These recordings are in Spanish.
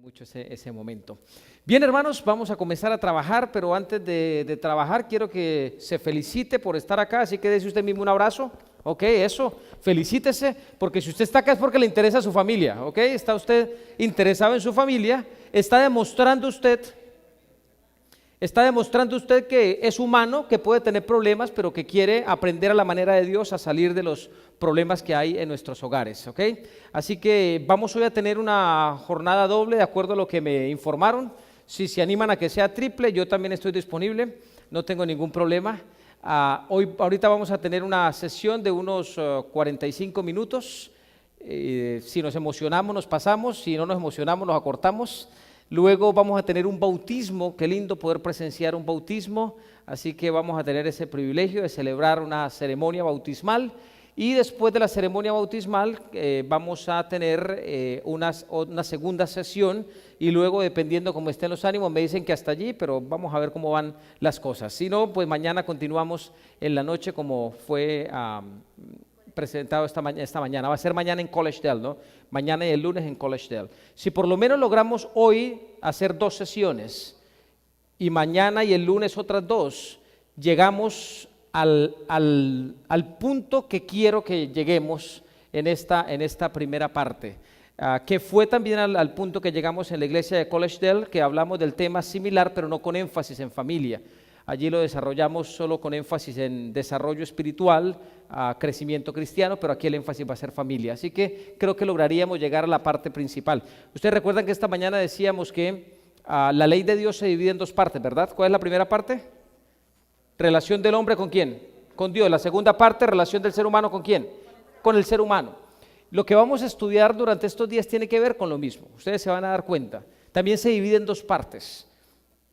Mucho ese momento. Bien, hermanos, vamos a comenzar a trabajar, pero antes de trabajar quiero que se felicite por estar acá, así que dése usted mismo un abrazo, ok, eso, felicítese, porque si usted está acá es porque le interesa a su familia, ok, está usted interesado en su familia, está demostrando usted que es humano, que puede tener problemas, pero que quiere aprender a la manera de Dios a salir de los problemas que hay en nuestros hogares, ¿ok? Así que vamos hoy a tener una jornada doble de acuerdo a lo que me informaron. Si se animan a que sea triple, yo también estoy disponible, no tengo ningún problema. Ahorita vamos a tener una sesión de unos 45 minutos. Si nos emocionamos, nos pasamos, si no nos emocionamos, nos acortamos. Luego vamos a tener un bautismo, qué lindo poder presenciar un bautismo, así que vamos a tener ese privilegio de celebrar una ceremonia bautismal y después de la ceremonia bautismal vamos a tener una segunda sesión y luego dependiendo cómo estén los ánimos me dicen que hasta allí, pero vamos a ver cómo van las cosas. Si no, pues mañana continuamos en la noche como fue presentado esta mañana, va a ser mañana en Collegedale, ¿no? Mañana y el lunes en Collegedale. Si por lo menos logramos hoy hacer 2 sesiones y mañana y el lunes otras 2, llegamos al punto que quiero que lleguemos en esta primera parte, que fue también al punto que llegamos en la iglesia de Collegedale, que hablamos del tema similar, pero no con énfasis en familia. Allí lo desarrollamos solo con énfasis en desarrollo espiritual, crecimiento cristiano, pero aquí el énfasis va a ser familia. Así que creo que lograríamos llegar a la parte principal. Ustedes recuerdan que esta mañana decíamos que la ley de Dios se divide en 2 partes, ¿verdad? ¿Cuál es la primera parte? Relación del hombre ¿con quién? Con Dios. La segunda parte, relación del ser humano ¿con quién? Con el ser humano. Lo que vamos a estudiar durante estos días tiene que ver con lo mismo. Ustedes se van a dar cuenta. También se divide en 2 partes.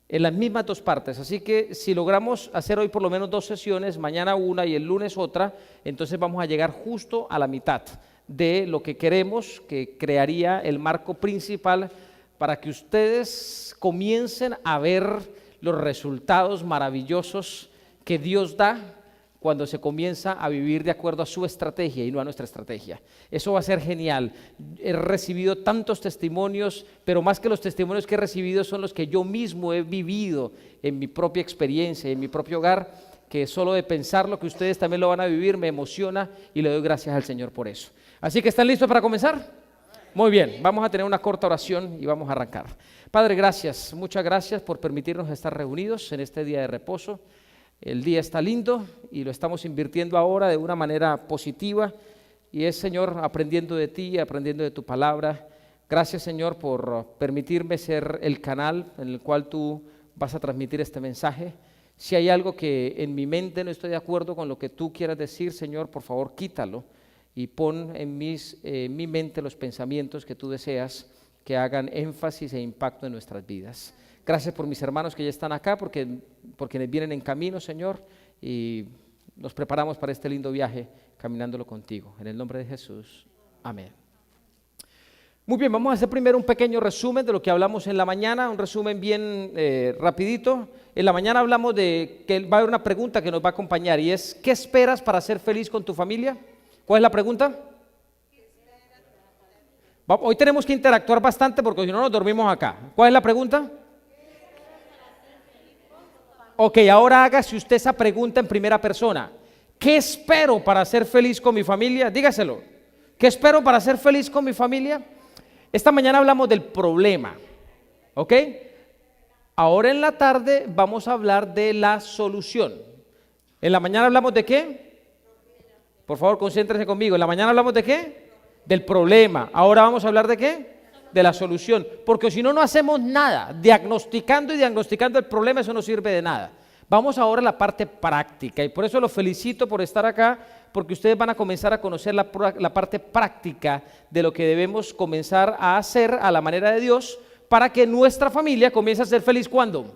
En las mismas 2 partes, así que si logramos hacer hoy por lo menos 2 sesiones, mañana una y el lunes otra, entonces vamos a llegar justo a la mitad de lo que queremos, que crearía el marco principal para que ustedes comiencen a ver los resultados maravillosos que Dios da cuando se comienza a vivir de acuerdo a su estrategia y no a nuestra estrategia. Eso va a ser genial. He recibido tantos testimonios, pero más que los testimonios que he recibido son los que yo mismo he vivido en mi propia experiencia, en mi propio hogar, que solo de pensarlo que ustedes también lo van a vivir me emociona y le doy gracias al Señor por eso. Así que ¿están listos para comenzar? Muy bien, vamos a tener una corta oración y vamos a arrancar. Padre, gracias, muchas gracias por permitirnos estar reunidos en este día de reposo. El día está lindo y lo estamos invirtiendo ahora de una manera positiva y es, Señor, aprendiendo de ti, aprendiendo de tu palabra. Gracias, Señor, por permitirme ser el canal en el cual tú vas a transmitir este mensaje. Si hay algo que en mi mente no estoy de acuerdo con lo que tú quieras decir, Señor, por favor, quítalo y pon en mi mente los pensamientos que tú deseas que hagan énfasis e impacto en nuestras vidas. Gracias por mis hermanos que ya están acá, porque vienen en camino, Señor, y nos preparamos para este lindo viaje caminándolo contigo. En el nombre de Jesús, amén. Muy bien, vamos a hacer primero un pequeño resumen de lo que hablamos en la mañana, un resumen bien rapidito. En la mañana hablamos de que va a haber una pregunta que nos va a acompañar y es, ¿qué esperas para ser feliz con tu familia? ¿Cuál es la pregunta? Hoy tenemos que interactuar bastante porque si no nos dormimos acá. ¿Cuál es la pregunta? Ok, ahora hágase usted esa pregunta en primera persona. ¿Qué espero para ser feliz con mi familia? Dígaselo. ¿Qué espero para ser feliz con mi familia? Esta mañana hablamos del problema, ¿ok? Ahora en la tarde vamos a hablar de la solución. En la mañana hablamos de ¿qué? Por favor, concéntrense conmigo. En la mañana hablamos de ¿qué? Del problema. Ahora vamos a hablar de ¿qué? De la solución, porque si no, no hacemos nada, diagnosticando el problema, eso no sirve de nada. Vamos ahora a la parte práctica y por eso los felicito por estar acá, porque ustedes van a comenzar a conocer la parte práctica de lo que debemos comenzar a hacer a la manera de Dios para que nuestra familia comience a ser feliz. ¿Cuándo?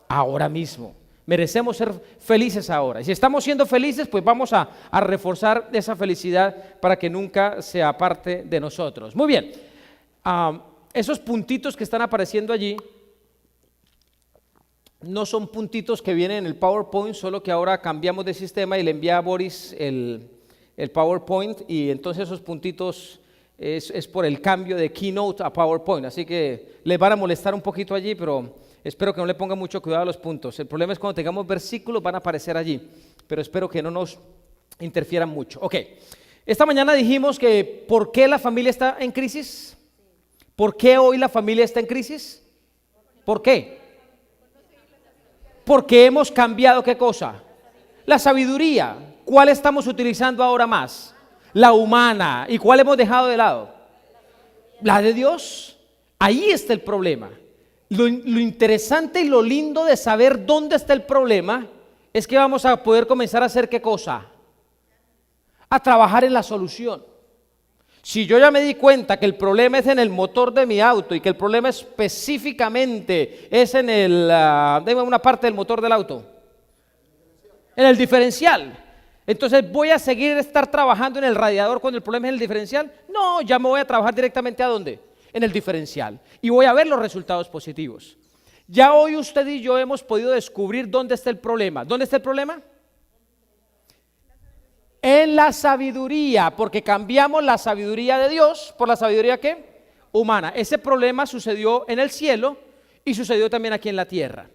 Ahora mismo. Merecemos ser felices ahora. Y si estamos siendo felices, pues vamos a reforzar esa felicidad para que nunca sea parte de nosotros. Muy bien. Esos puntitos que están apareciendo allí no son puntitos que vienen en el PowerPoint, solo que ahora cambiamos de sistema y le envié a Boris el PowerPoint y entonces esos puntitos es por el cambio de Keynote a PowerPoint, así que les van a molestar un poquito allí, pero espero que no le pongan mucho cuidado a los puntos. El problema es cuando tengamos versículos van a aparecer allí, pero espero que no nos interfieran mucho. Ok, esta mañana dijimos que ¿por qué la familia está en crisis? ¿Por qué hoy la familia está en crisis? ¿Por qué? Porque hemos cambiado ¿qué cosa? La sabiduría. ¿Cuál estamos utilizando ahora más? La humana. ¿Y cuál hemos dejado de lado? La de Dios. Ahí está el problema. Lo interesante y lo lindo de saber dónde está el problema es que vamos a poder comenzar a hacer ¿qué cosa? A trabajar en la solución. Si yo ya me di cuenta que el problema es en el motor de mi auto y que el problema específicamente es en dime una parte del motor del auto, en el diferencial, entonces voy a estar trabajando en el radiador cuando el problema es en el diferencial. No, ya me voy a trabajar directamente ¿a dónde? En el diferencial y voy a ver los resultados positivos. Ya hoy usted y yo hemos podido descubrir dónde está el problema. ¿Dónde está el problema? En la sabiduría, porque cambiamos la sabiduría de Dios por la sabiduría ¿qué? Humana. Ese problema sucedió en el cielo y sucedió también aquí en la tierra.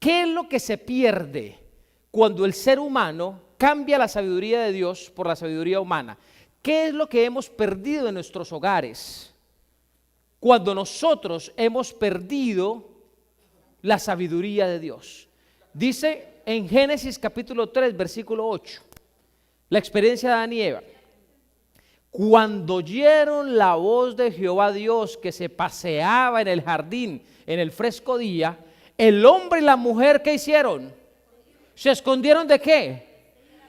¿Qué es lo que se pierde cuando el ser humano cambia la sabiduría de Dios por la sabiduría humana? ¿Qué es lo que hemos perdido en nuestros hogares cuando nosotros hemos perdido la sabiduría de Dios? Dice en Génesis capítulo 3, versículo 8. La experiencia de Adán y Eva. Cuando oyeron la voz de Jehová Dios que se paseaba en el jardín en el fresco día, el hombre y la mujer ¿qué hicieron? ¿Se escondieron de qué?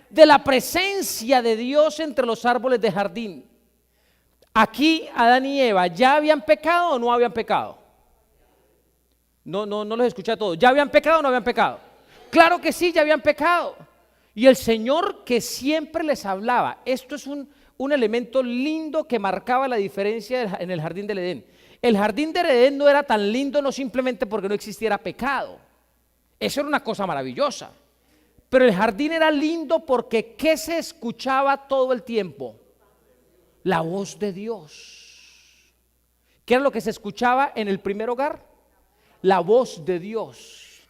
De la presencia de Dios entre los árboles de jardín. Aquí Adán y Eva, ¿ya habían pecado o no habían pecado? No los escuché a todos. ¿Ya habían pecado o no habían pecado? Claro que sí, ya habían pecado. Y el Señor que siempre les hablaba, esto es un elemento lindo que marcaba la diferencia en el jardín del Edén. El jardín del Edén no era tan lindo no simplemente porque no existiera pecado. Eso era una cosa maravillosa. Pero el jardín era lindo porque ¿qué se escuchaba todo el tiempo? La voz de Dios. ¿Qué era lo que se escuchaba en el primer hogar? La voz de Dios.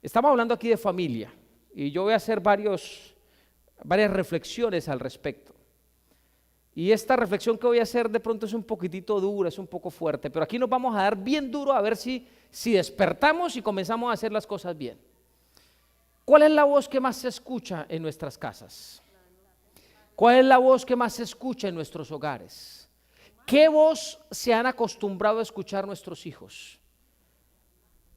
Estamos hablando aquí de familia. Y yo voy a hacer varias reflexiones al respecto. Y esta reflexión que voy a hacer de pronto es un poquitito dura, es un poco fuerte, pero aquí nos vamos a dar bien duro a ver si despertamos y comenzamos a hacer las cosas bien. ¿Cuál es la voz que más se escucha en nuestras casas? ¿Cuál es la voz que más se escucha en nuestros hogares? ¿Qué voz se han acostumbrado a escuchar nuestros hijos?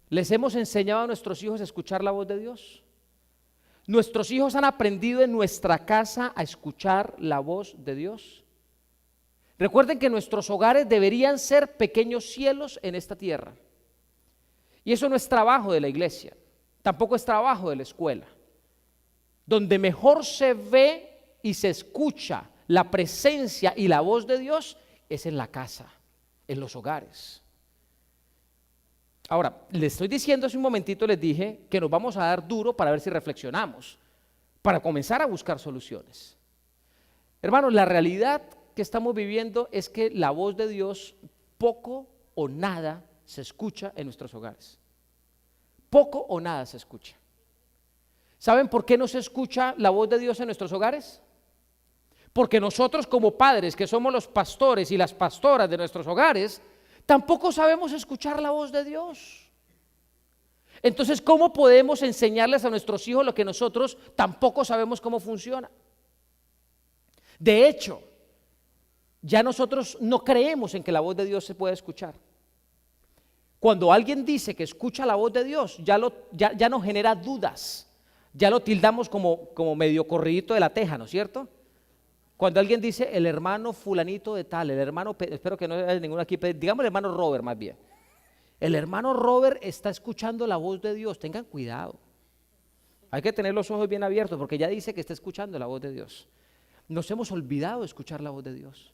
¿Les hemos enseñado a nuestros hijos a escuchar la voz de Dios? ¿Nuestros hijos han aprendido en nuestra casa a escuchar la voz de Dios? Recuerden que nuestros hogares deberían ser pequeños cielos en esta tierra. Y eso no es trabajo de la iglesia, tampoco es trabajo de la escuela. Donde mejor se ve y se escucha la presencia y la voz de Dios es en la casa, en los hogares. Ahora, les estoy diciendo hace un momentito, les dije que nos vamos a dar duro para ver si reflexionamos, para comenzar a buscar soluciones. Hermanos, la realidad que estamos viviendo es que la voz de Dios poco o nada se escucha en nuestros hogares. Poco o nada se escucha. ¿Saben por qué no se escucha la voz de Dios en nuestros hogares? Porque nosotros como padres, que somos los pastores y las pastoras de nuestros hogares, tampoco sabemos escuchar la voz de Dios. Entonces, ¿cómo podemos enseñarles a nuestros hijos lo que nosotros tampoco sabemos cómo funciona? De hecho, ya nosotros no creemos en que la voz de Dios se pueda escuchar. Cuando alguien dice que escucha la voz de Dios, ya nos genera dudas. Ya lo tildamos como medio corridito de la teja, ¿no es cierto? Cuando alguien dice el hermano fulanito de tal, el hermano, espero que no haya ninguno aquí, digamos el hermano Robert más bien. El hermano Robert está escuchando la voz de Dios, tengan cuidado. Hay que tener los ojos bien abiertos porque ya dice que está escuchando la voz de Dios. Nos hemos olvidado de escuchar la voz de Dios.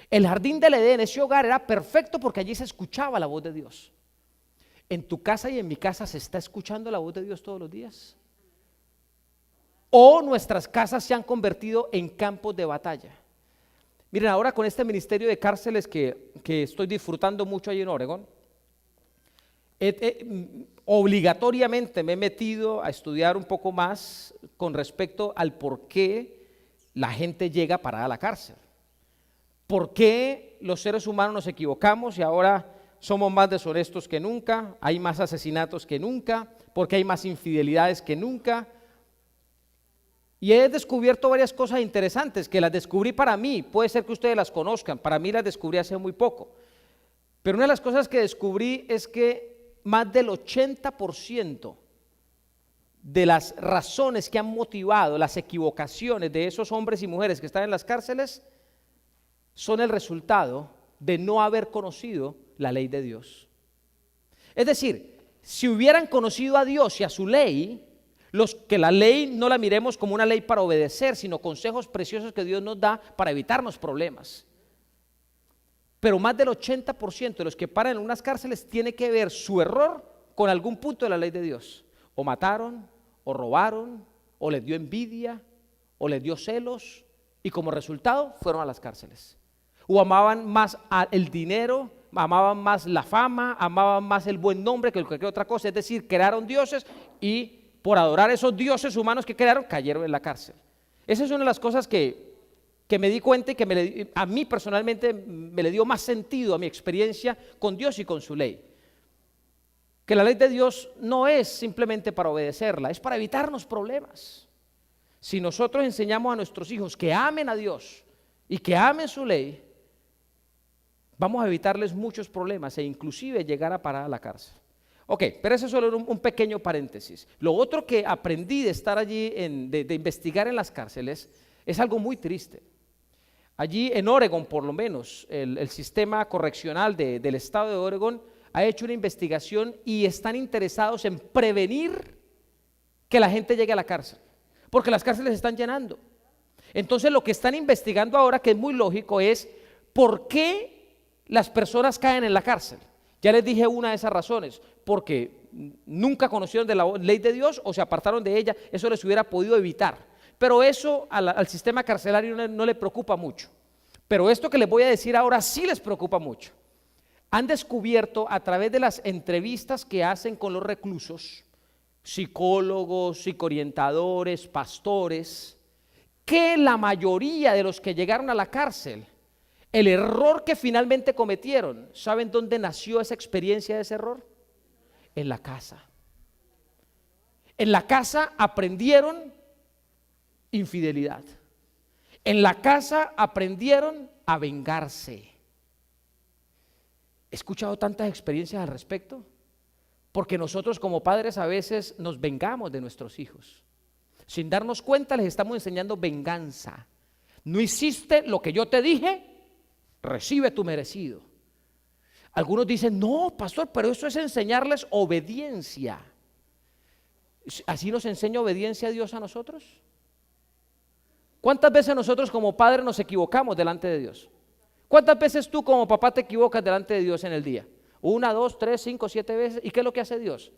El jardín del Edén, ese hogar era perfecto porque allí se escuchaba la voz de Dios. ¿En tu casa y en mi casa se está escuchando la voz de Dios todos los días? ¿O nuestras casas se han convertido en campos de batalla? Miren, ahora con este ministerio de cárceles que estoy disfrutando mucho ahí en Oregón, obligatoriamente me he metido a estudiar un poco más con respecto al por qué la gente llega parada a la cárcel. ¿Por qué los seres humanos nos equivocamos y ahora somos más deshonestos que nunca? Hay más asesinatos que nunca, porque hay más infidelidades que nunca. Y he descubierto varias cosas interesantes que las descubrí para mí. Puede ser que ustedes las conozcan, para mí las descubrí hace muy poco. Pero una de las cosas que descubrí es que más del 80% de las razones que han motivado las equivocaciones de esos hombres y mujeres que están en las cárceles son el resultado de no haber conocido la ley de Dios. Es decir, si hubieran conocido a Dios y a su ley, que la ley no la miremos como una ley para obedecer, sino consejos preciosos que Dios nos da para evitarnos problemas. Pero más del 80% de los que paran en unas cárceles tiene que ver su error con algún punto de la ley de Dios. O mataron, o robaron, o les dio envidia, o les dio celos, y como resultado fueron a las cárceles. O amaban más el dinero, amaban más la fama, amaban más el buen nombre que cualquier otra cosa. Es decir, crearon dioses y por adorar a esos dioses humanos que crearon, cayeron en la cárcel. Esa es una de las cosas que me di cuenta y que a mí personalmente me le dio más sentido a mi experiencia con Dios y con su ley. Que la ley de Dios no es simplemente para obedecerla, es para evitarnos problemas. Si nosotros enseñamos a nuestros hijos que amen a Dios y que amen su ley, vamos a evitarles muchos problemas e inclusive llegar a parar a la cárcel. Ok, pero eso es solo un pequeño paréntesis. Lo otro que aprendí de estar allí, de investigar en las cárceles, es algo muy triste. Allí en Oregón, por lo menos, el sistema correccional del estado de Oregón ha hecho una investigación y están interesados en prevenir que la gente llegue a la cárcel, porque las cárceles se están llenando. Entonces lo que están investigando ahora, que es muy lógico, es ¿por qué las personas caen en la cárcel? Ya les dije una de esas razones, porque nunca conocieron de la ley de Dios o se apartaron de ella. Eso les hubiera podido evitar, pero eso al sistema carcelario no le preocupa mucho. Pero esto que les voy a decir ahora sí les preocupa mucho. Han descubierto a través de las entrevistas que hacen con los reclusos, psicólogos, psicoorientadores, pastores, que la mayoría de los que llegaron a la cárcel, el error que finalmente cometieron, ¿saben dónde nació esa experiencia de ese error? En la casa. En la casa aprendieron infidelidad. En la casa aprendieron a vengarse. He escuchado tantas experiencias al respecto, porque nosotros como padres a veces nos vengamos de nuestros hijos. Sin darnos cuenta les estamos enseñando venganza. No hiciste lo que yo te dije, recibe tu merecido. Algunos dicen, no, pastor, pero eso es enseñarles obediencia. ¿Así nos enseña obediencia a Dios a nosotros? ¿Cuántas veces nosotros como padres nos equivocamos delante de Dios? ¿Cuántas veces tú como papá te equivocas delante de Dios en el día? 1, 2, 3, 5, 7 veces. ¿Y qué es lo que hace Dios?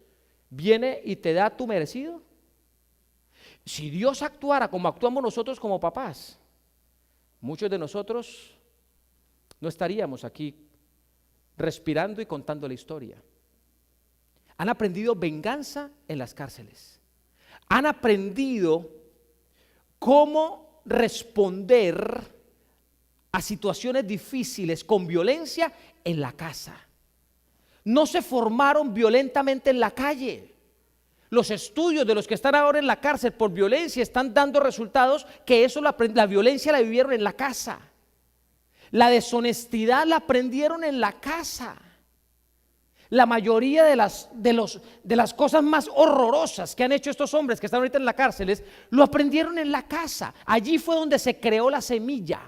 Viene y te da tu merecido. Si Dios actuara como actuamos nosotros como papás, muchos de nosotros no estaríamos aquí respirando y contando la historia. Han aprendido venganza en las cárceles. Han aprendido cómo responder a situaciones difíciles con violencia en la casa. No se formaron violentamente en la calle. Los estudios de los que están ahora en la cárcel por violencia están dando resultados que eso la violencia la vivieron en la casa. La deshonestidad la aprendieron en la casa. La mayoría de las cosas más horrorosas que han hecho estos hombres que están ahorita en la cárcel lo aprendieron en la casa. Allí fue donde se creó la semilla.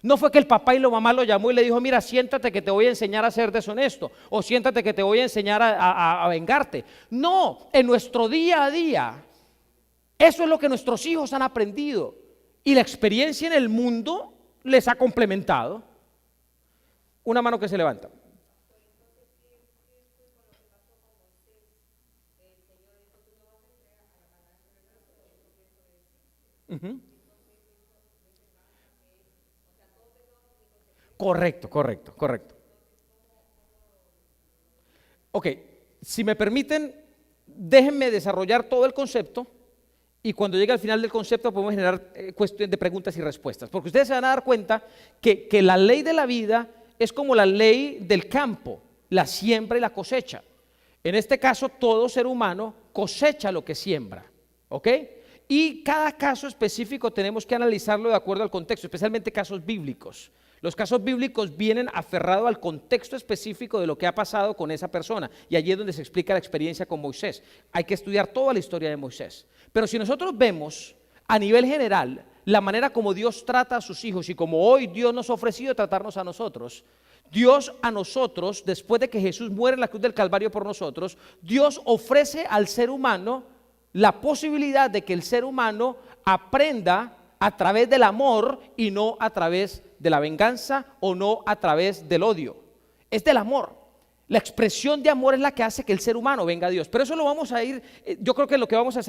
No fue que el papá y la mamá lo llamó y le dijo, mira, siéntate que te voy a enseñar a ser deshonesto, o siéntate que te voy a enseñar a vengarte. No, en nuestro día a día, eso es lo que nuestros hijos han aprendido. Y la experiencia en el mundo les ha complementado. Una mano que se levanta. Uh-huh. Correcto, correcto, correcto. Ok, si me permiten, déjenme desarrollar todo el concepto y cuando llegue al final del concepto podemos generar cuestión de preguntas y respuestas. Porque ustedes se van a dar cuenta que la ley de la vida es como la ley del campo, la siembra y la cosecha. En este caso, todo ser humano cosecha lo que siembra, ¿ok? Y cada caso específico tenemos que analizarlo de acuerdo al contexto, especialmente casos bíblicos. Los casos bíblicos vienen aferrados al contexto específico de lo que ha pasado con esa persona. Y allí es donde se explica la experiencia con Moisés. Hay que estudiar toda la historia de Moisés. Pero si nosotros vemos a nivel general la manera como Dios trata a sus hijos y como hoy Dios nos ha ofrecido tratarnos a nosotros, Dios a nosotros, después de que Jesús muere en la cruz del Calvario por nosotros, Dios ofrece al ser humano la posibilidad de que el ser humano aprenda a través del amor y no a través de la venganza o no a través del odio. Es del amor. La expresión de amor es la que hace que el ser humano venga a Dios. Pero eso lo vamos a ir, yo creo que lo que vamos a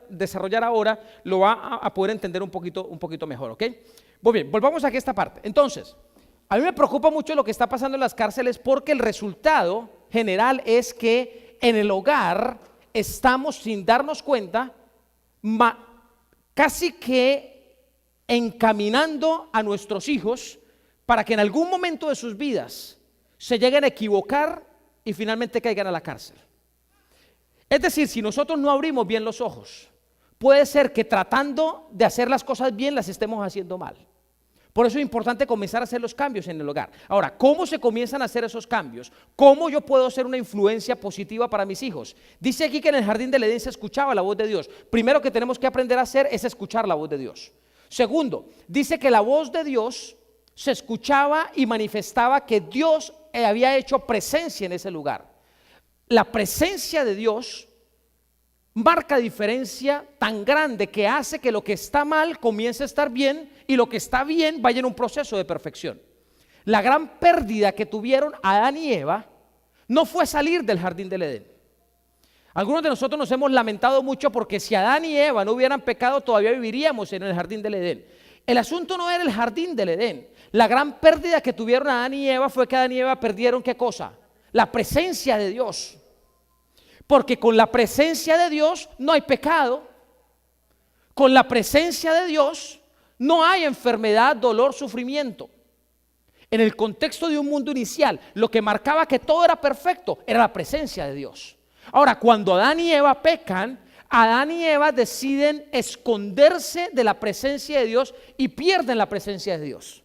desarrollar ahora lo va a poder entender un poquito mejor, ¿ok? Muy bien, volvamos aquí a esta parte. Entonces, a mí me preocupa mucho lo que está pasando en las cárceles porque el resultado general es que en el hogar estamos, sin darnos cuenta, casi que encaminando a nuestros hijos para que en algún momento de sus vidas se lleguen a equivocar y finalmente caigan a la cárcel. Es decir, si nosotros no abrimos bien los ojos, puede ser que tratando de hacer las cosas bien las estemos haciendo mal. Por eso es importante comenzar a hacer los cambios en el hogar. Ahora, ¿cómo se comienzan a hacer esos cambios? ¿Cómo yo puedo ser una influencia positiva para mis hijos? Dice aquí que en el jardín del Edén se escuchaba la voz de Dios. Primero que tenemos que aprender a hacer es escuchar la voz de Dios. Segundo, dice que la voz de Dios se escuchaba y manifestaba que Dios había hecho presencia en ese lugar. La presencia de Dios marca diferencia tan grande que hace que lo que está mal comience a estar bien y lo que está bien vaya en un proceso de perfección. La gran pérdida que tuvieron Adán y Eva no fue salir del jardín del Edén. Algunos de nosotros nos hemos lamentado mucho porque si Adán y Eva no hubieran pecado todavía viviríamos en el jardín del Edén. El asunto no era el jardín del Edén. La gran pérdida que tuvieron Adán y Eva fue que Adán y Eva perdieron ¿qué cosa? La presencia de Dios. Porque con la presencia de Dios no hay pecado. Con la presencia de Dios no hay enfermedad, dolor, sufrimiento. En el contexto de un mundo inicial, lo que marcaba que todo era perfecto era la presencia de Dios. Ahora, cuando Adán y Eva pecan, Adán y Eva deciden esconderse de la presencia de Dios y pierden la presencia de Dios.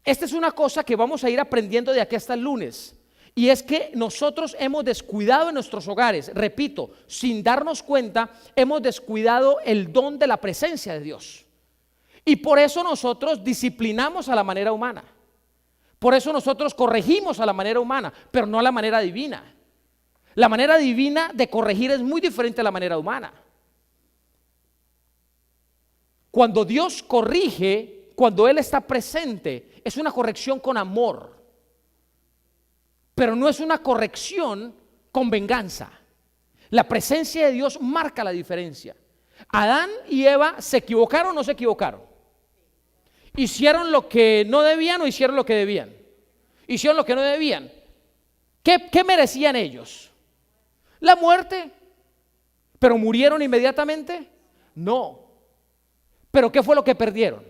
Esta es una cosa que vamos a ir aprendiendo de aquí hasta el lunes. Y es que nosotros hemos descuidado en nuestros hogares, repito, sin darnos cuenta, hemos descuidado el don de la presencia de Dios. Y por eso nosotros disciplinamos a la manera humana. Por eso nosotros corregimos a la manera humana, pero no a la manera divina. La manera divina de corregir es muy diferente a la manera humana. Cuando Dios corrige, cuando Él está presente, es una corrección con amor. Pero no es una corrección con venganza. La presencia de Dios marca la diferencia. Adán y Eva ¿se equivocaron o no se equivocaron? ¿Hicieron lo que no debían o hicieron lo que debían? Hicieron lo que no debían. ¿Qué merecían ellos? La muerte. ¿Pero murieron inmediatamente? No. ¿Pero qué fue lo que perdieron?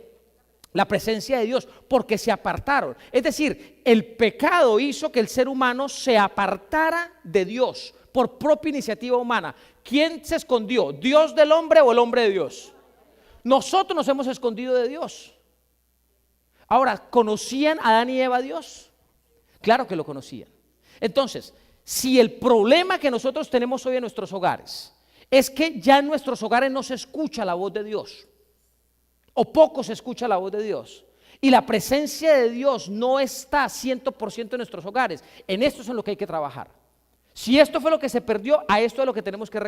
La presencia de Dios, porque se apartaron. Es decir, el pecado hizo que el ser humano se apartara de Dios por propia iniciativa humana. ¿Quién se escondió? ¿Dios del hombre o el hombre de Dios? Nosotros nos hemos escondido de Dios. Ahora, ¿conocían Adán y Eva a Dios? Claro que lo conocían. Entonces, si el problema que nosotros tenemos hoy en nuestros hogares es que ya en nuestros hogares no se escucha la voz de Dios, o poco se escucha la voz de Dios, y la presencia de Dios no está 100% en nuestros hogares, en esto es en lo que hay que trabajar. Si esto fue lo que se perdió, a esto es lo que tenemos que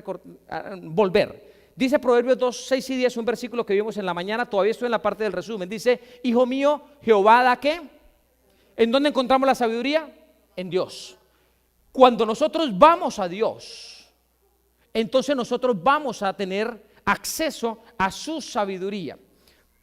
volver. Dice Proverbios 2, 6 y 10, un versículo que vimos en la mañana, todavía estoy en la parte del resumen. Dice, hijo mío, Jehová da ¿qué? ¿En dónde encontramos la sabiduría? En Dios. Cuando nosotros vamos a Dios, entonces nosotros vamos a tener acceso a su sabiduría.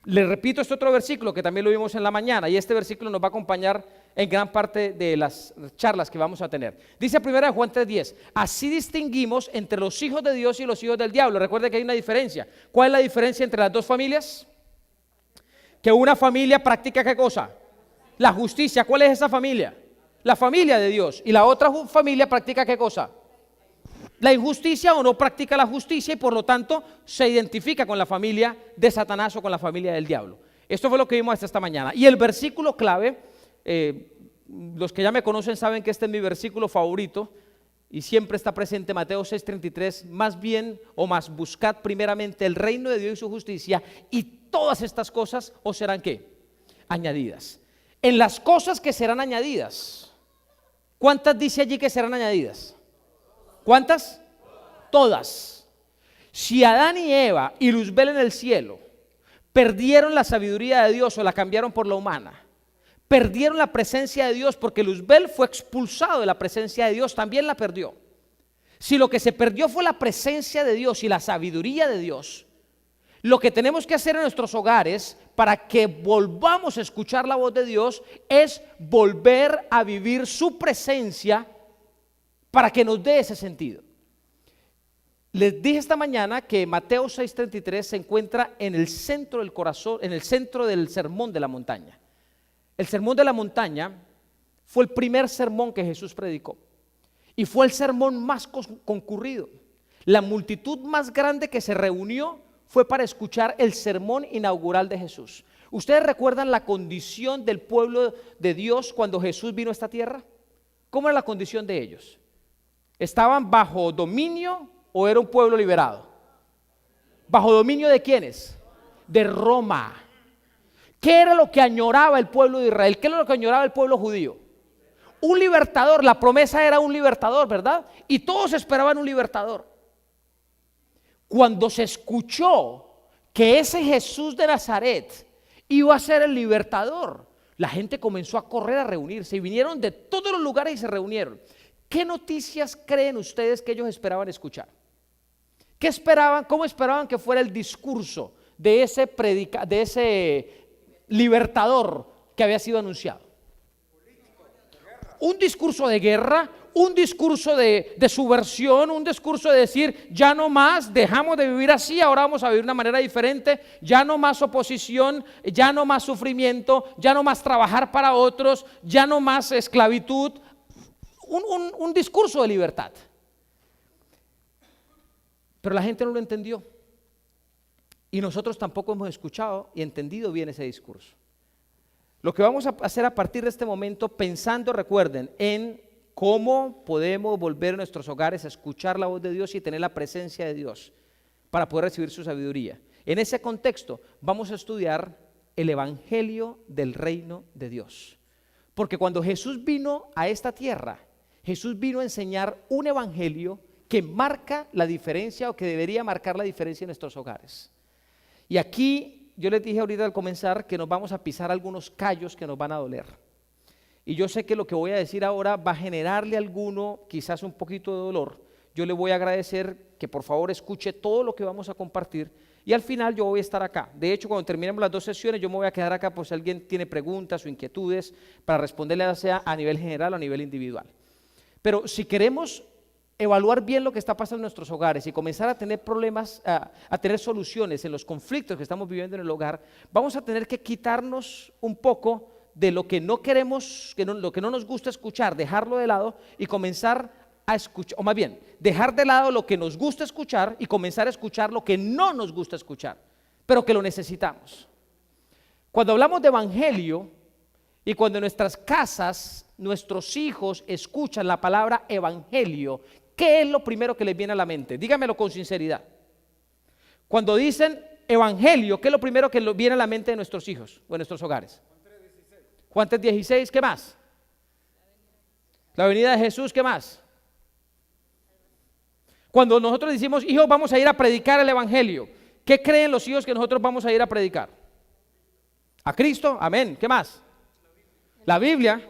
Le repito este otro versículo que también lo vimos en la mañana, y este versículo nos va a acompañar en gran parte de las charlas que vamos a tener. Dice 1 Juan 3:10, así distinguimos entre los hijos de Dios y los hijos del diablo. Recuerde que hay una diferencia. ¿Cuál es la diferencia entre las dos familias? Que una familia practica ¿qué cosa? La justicia. ¿Cuál es esa familia? La familia de Dios. Y la otra familia practica ¿qué cosa? La injusticia, o no practica la justicia, y por lo tanto se identifica con la familia de Satanás o con la familia del diablo. Esto fue lo que vimos hasta esta mañana. Y el versículo clave, los que ya me conocen saben que este es mi versículo favorito y siempre está presente, Mateo 6:33, más bien o más buscad primeramente el reino de Dios y su justicia, y todas estas cosas os serán ¿qué? Añadidas. En las cosas que serán añadidas, ¿cuántas dice allí que serán añadidas? ¿Cuántas? Todas. Si Adán y Eva y Luzbel en el cielo perdieron la sabiduría de Dios o la cambiaron por la humana, perdieron la presencia de Dios porque Luzbel fue expulsado de la presencia de Dios, también la perdió. Si lo que se perdió fue la presencia de Dios y la sabiduría de Dios, lo que tenemos que hacer en nuestros hogares para que volvamos a escuchar la voz de Dios es volver a vivir su presencia para que nos dé ese sentido. Les dije esta mañana que Mateo 6:33 se encuentra en el centro del corazón, en el centro del sermón de la montaña. El sermón de la montaña fue el primer sermón que Jesús predicó y fue el sermón más concurrido. La multitud más grande que se reunió fue para escuchar el sermón inaugural de Jesús. ¿Ustedes recuerdan la condición del pueblo de Dios cuando Jesús vino a esta tierra? ¿Cómo era la condición de ellos? ¿Estaban bajo dominio o era un pueblo liberado? ¿Bajo dominio de quiénes? De Roma. ¿Qué era lo que añoraba el pueblo de Israel? ¿Qué era lo que añoraba el pueblo judío? Un libertador. La promesa era un libertador, ¿verdad? Y todos esperaban un libertador. Cuando se escuchó que ese Jesús de Nazaret iba a ser el libertador, la gente comenzó a correr a reunirse y vinieron de todos los lugares y se reunieron. ¿Qué noticias creen ustedes que ellos esperaban escuchar? ¿Qué esperaban? ¿Cómo esperaban que fuera el discurso de ese libertador que había sido anunciado? Un discurso de guerra, un discurso de subversión, un discurso de decir ya no más, dejamos de vivir así, ahora vamos a vivir de una manera diferente, ya no más oposición, ya no más sufrimiento, ya no más trabajar para otros, ya no más esclavitud. Un discurso de libertad. Pero la gente no lo entendió. Y nosotros tampoco hemos escuchado y entendido bien ese discurso. Lo que vamos a hacer a partir de este momento, pensando, recuerden, en cómo podemos volver a nuestros hogares a escuchar la voz de Dios y tener la presencia de Dios para poder recibir su sabiduría. En ese contexto vamos a estudiar el evangelio del reino de Dios. Porque cuando Jesús vino a esta tierra, Jesús vino a enseñar un evangelio que marca la diferencia o que debería marcar la diferencia en nuestros hogares. Y aquí yo les dije ahorita al comenzar que nos vamos a pisar algunos callos que nos van a doler. Y yo sé que lo que voy a decir ahora va a generarle a alguno quizás un poquito de dolor. Yo le voy a agradecer que por favor escuche todo lo que vamos a compartir y al final yo voy a estar acá. De hecho, cuando terminemos las dos sesiones yo me voy a quedar acá por si alguien tiene preguntas o inquietudes para responderle, ya sea a nivel general o a nivel individual. Pero si queremos evaluar bien lo que está pasando en nuestros hogares y comenzar a tener problemas, a tener soluciones en los conflictos que estamos viviendo en el hogar, vamos a tener que quitarnos un poco de lo que no queremos, lo que no nos gusta escuchar, dejarlo de lado y comenzar a escuchar, o más bien, dejar de lado lo que nos gusta escuchar y comenzar a escuchar lo que no nos gusta escuchar, pero que lo necesitamos. Cuando hablamos de evangelio y cuando en nuestras casas nuestros hijos escuchan la palabra evangelio, ¿qué es lo primero que les viene a la mente? Dígamelo con sinceridad. Cuando dicen evangelio, ¿qué es lo primero que viene a la mente de nuestros hijos o de nuestros hogares? Juan 3:16, ¿qué más? La venida de Jesús, ¿qué más? Cuando nosotros decimos, hijos, vamos a ir a predicar el evangelio, ¿qué creen los hijos que nosotros vamos a ir a predicar? A Cristo, amén. ¿Qué más? La Biblia,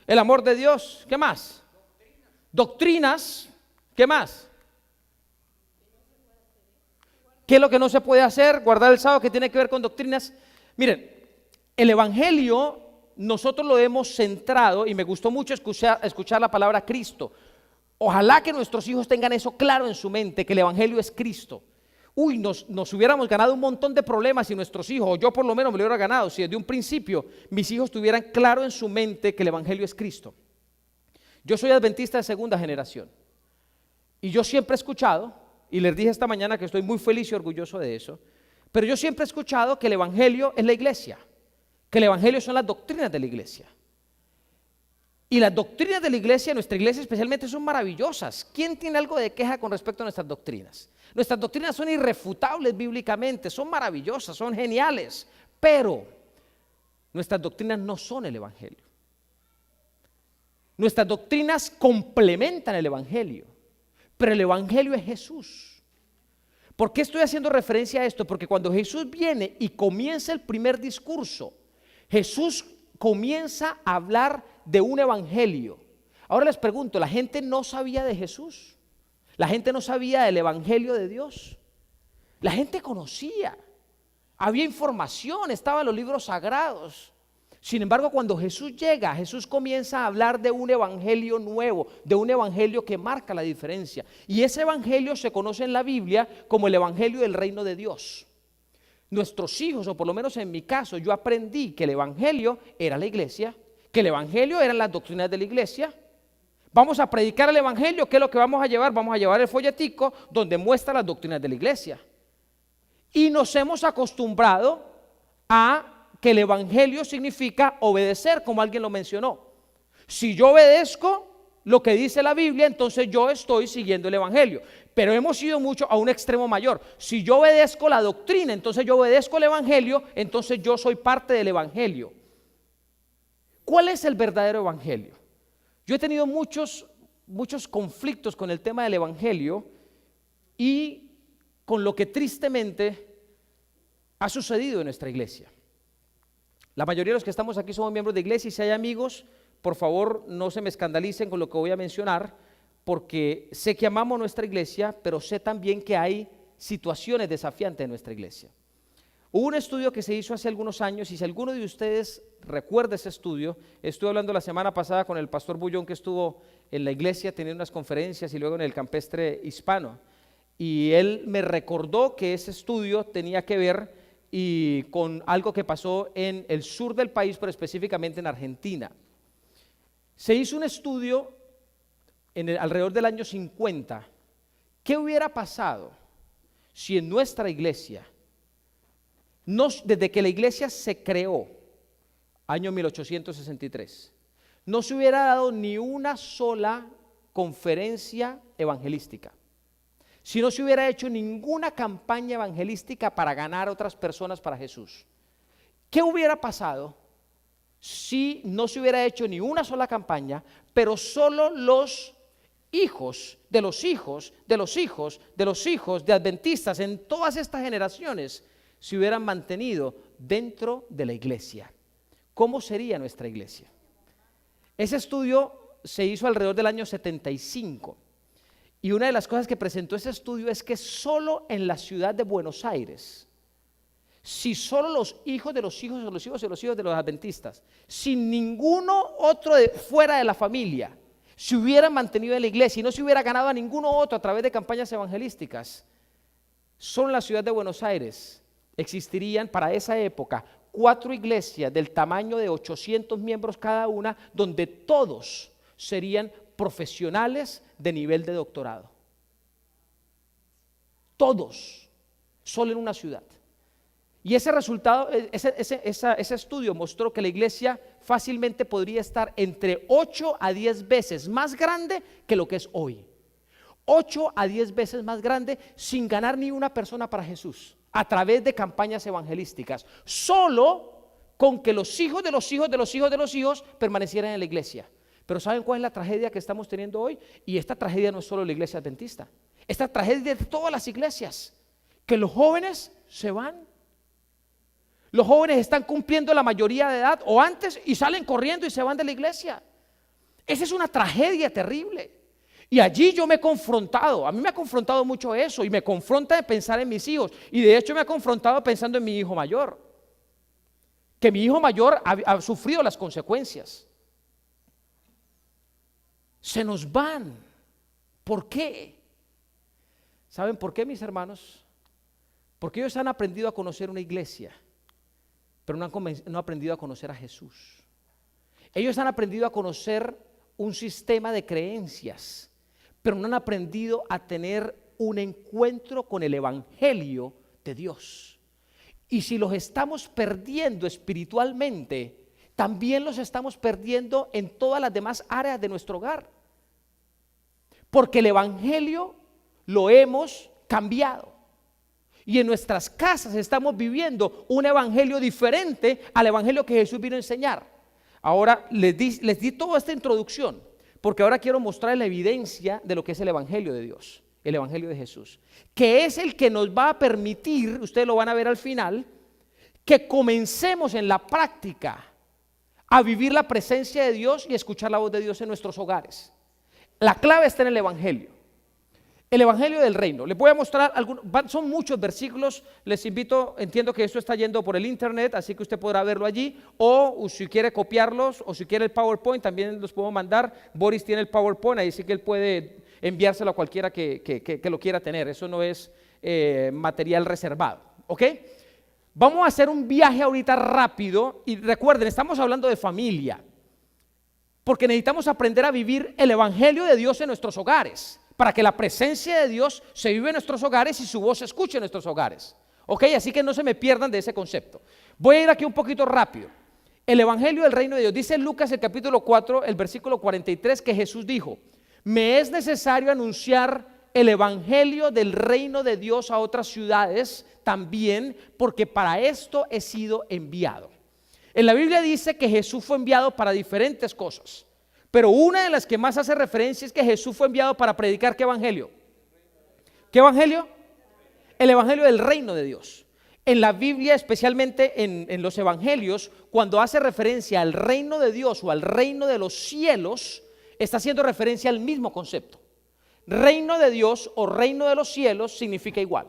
el amor de Dios, ¿qué más? Doctrinas, ¿qué más? ¿Qué es lo que no se puede hacer? Guardar el sábado, que tiene que ver con doctrinas. Miren, el Evangelio nosotros lo hemos centrado, y me gustó mucho escuchar la palabra Cristo. Ojalá que nuestros hijos tengan eso claro en su mente, que el Evangelio es Cristo. Nos hubiéramos ganado un montón de problemas si nuestros hijos, o yo por lo menos me lo hubiera ganado, si desde un principio mis hijos tuvieran claro en su mente que el Evangelio es Cristo. Yo soy adventista de segunda generación, y yo siempre he escuchado, y les dije esta mañana que estoy muy feliz y orgulloso de eso, pero yo siempre he escuchado que el Evangelio es la iglesia, que el Evangelio son las doctrinas de la iglesia. Y las doctrinas de la iglesia, nuestra iglesia especialmente, son maravillosas. ¿Quién tiene algo de queja con respecto a nuestras doctrinas? Nuestras doctrinas son irrefutables bíblicamente, son maravillosas, son geniales, pero nuestras doctrinas no son el Evangelio. Nuestras doctrinas complementan el Evangelio, pero el Evangelio es Jesús. ¿Por qué estoy haciendo referencia a esto? Porque cuando Jesús viene y comienza el primer discurso, Jesús comienza a hablar de un evangelio. Ahora les pregunto, ¿la gente no sabía de Jesús? ¿La gente no sabía del evangelio de Dios? La gente conocía, había información, estaban los libros sagrados. Sin embargo, cuando Jesús llega, Jesús comienza a hablar de un evangelio nuevo, de un evangelio que marca la diferencia. Y ese evangelio se conoce en la Biblia como el evangelio del reino de Dios. Nuestros hijos, o por lo menos en mi caso, yo aprendí que el evangelio era la iglesia, que el evangelio eran las doctrinas de la iglesia. Vamos a predicar el evangelio. ¿Qué es lo que vamos a llevar? Vamos a llevar el folletico donde muestra las doctrinas de la iglesia. Y nos hemos acostumbrado a que el evangelio significa obedecer, como alguien lo mencionó. Si yo obedezco lo que dice la Biblia, entonces yo estoy siguiendo el evangelio. Pero hemos ido mucho a un extremo mayor. Si yo obedezco la doctrina, entonces yo obedezco el evangelio, entonces yo soy parte del evangelio. ¿Cuál es el verdadero evangelio? Yo he tenido muchos conflictos con el tema del evangelio y con lo que tristemente ha sucedido en nuestra iglesia. La mayoría de los que estamos aquí somos miembros de iglesia, y si hay amigos, por favor no se me escandalicen con lo que voy a mencionar, porque sé que amamos nuestra iglesia, pero sé también que hay situaciones desafiantes en nuestra iglesia. Hubo un estudio que se hizo hace algunos años, y si alguno de ustedes recuerda ese estudio, estuve hablando la semana pasada con el pastor Bullón, que estuvo en la iglesia teniendo unas conferencias y luego en el campestre hispano, y él me recordó que ese estudio tenía que ver con algo que pasó en el sur del país, pero específicamente en Argentina. Se hizo un estudio alrededor del año 50. ¿Qué hubiera pasado si en nuestra iglesia, desde que la iglesia se creó, año 1863, no se hubiera dado ni una sola conferencia evangelística? Si no se hubiera hecho ninguna campaña evangelística para ganar a otras personas para Jesús. ¿Qué hubiera pasado si no se hubiera hecho ni una sola campaña, pero solo los hijos de los hijos de los hijos de los hijos de adventistas en todas estas generaciones se hubieran mantenido dentro de la iglesia? ¿Cómo sería nuestra iglesia? Ese estudio se hizo alrededor del año 75. Y una de las cosas que presentó ese estudio es que solo en la ciudad de Buenos Aires, si solo los hijos de los hijos de los hijos de los hijos de los adventistas, sin ninguno otro fuera de la familia, se hubieran mantenido en la iglesia y no se hubiera ganado a ninguno otro a través de campañas evangelísticas, solo en la ciudad de Buenos Aires existirían para esa época 4 iglesias del tamaño de 800 miembros cada una, donde todos serían profesionales de nivel de doctorado. Todos, solo en una ciudad. Y ese resultado, ese estudio mostró que la iglesia fácilmente podría estar entre 8 a 10 veces más grande que lo que es hoy. 8 a 10 veces más grande sin ganar ni una persona para Jesús, a través de campañas evangelísticas, solo con que los hijos de los hijos de los hijos de los hijos permanecieran en la iglesia. Pero ¿saben cuál es la tragedia que estamos teniendo hoy? Y esta tragedia no es solo la iglesia adventista, esta tragedia de todas las iglesias, que los jóvenes se van. Los jóvenes están cumpliendo la mayoría de edad o antes y salen corriendo y se van de la iglesia. Esa es una tragedia terrible. Y allí yo me he confrontado, a mí me ha confrontado mucho eso, y me confronta de pensar en mis hijos, y de hecho me ha confrontado pensando en mi hijo mayor. que mi hijo mayor ha sufrido las consecuencias. Se nos van. ¿Por qué? ¿Saben por qué, mis hermanos? Porque ellos han aprendido a conocer una iglesia, pero no han aprendido a conocer a Jesús. Ellos han aprendido a conocer un sistema de creencias, pero no han aprendido a tener un encuentro con el evangelio de Dios. Y si los estamos perdiendo espiritualmente, también los estamos perdiendo en todas las demás áreas de nuestro hogar. Porque el evangelio lo hemos cambiado. Y en nuestras casas estamos viviendo un evangelio diferente al evangelio que Jesús vino a enseñar. Ahora les di toda esta introducción, porque ahora quiero mostrar la evidencia de lo que es el evangelio de Dios, el evangelio de Jesús, que es el que nos va a permitir, ustedes lo van a ver al final, que comencemos en la práctica a vivir la presencia de Dios y escuchar la voz de Dios en nuestros hogares. La clave está en el evangelio. El evangelio del reino. Les voy a mostrar algunos, son muchos versículos. Les invito, entiendo que esto está yendo por el internet, así que usted podrá verlo allí, o si quiere copiarlos, o si quiere el PowerPoint, también los puedo mandar. Boris tiene el PowerPoint, ahí sí que él puede enviárselo a cualquiera que lo quiera tener. Eso no es material reservado, ¿ok? Vamos a hacer un viaje ahorita rápido, y recuerden, estamos hablando de familia, porque necesitamos aprender a vivir el evangelio de Dios en nuestros hogares, para que la presencia de Dios se vive en nuestros hogares y su voz se escuche en nuestros hogares. ¿Ok? Así que no se me pierdan de ese concepto. Voy a ir aquí un poquito rápido. El evangelio del reino de Dios. Dice en Lucas el capítulo 4, el versículo 43, que Jesús dijo: me es necesario anunciar el evangelio del reino de Dios a otras ciudades también, porque para esto he sido enviado. En la Biblia dice que Jesús fue enviado para diferentes cosas, pero una de las que más hace referencia es que Jesús fue enviado para predicar ¿qué evangelio? ¿Qué evangelio? El evangelio del reino de Dios. En la Biblia, especialmente en los evangelios, cuando hace referencia al reino de Dios o al reino de los cielos, está haciendo referencia al mismo concepto. Reino de Dios o reino de los cielos significa igual.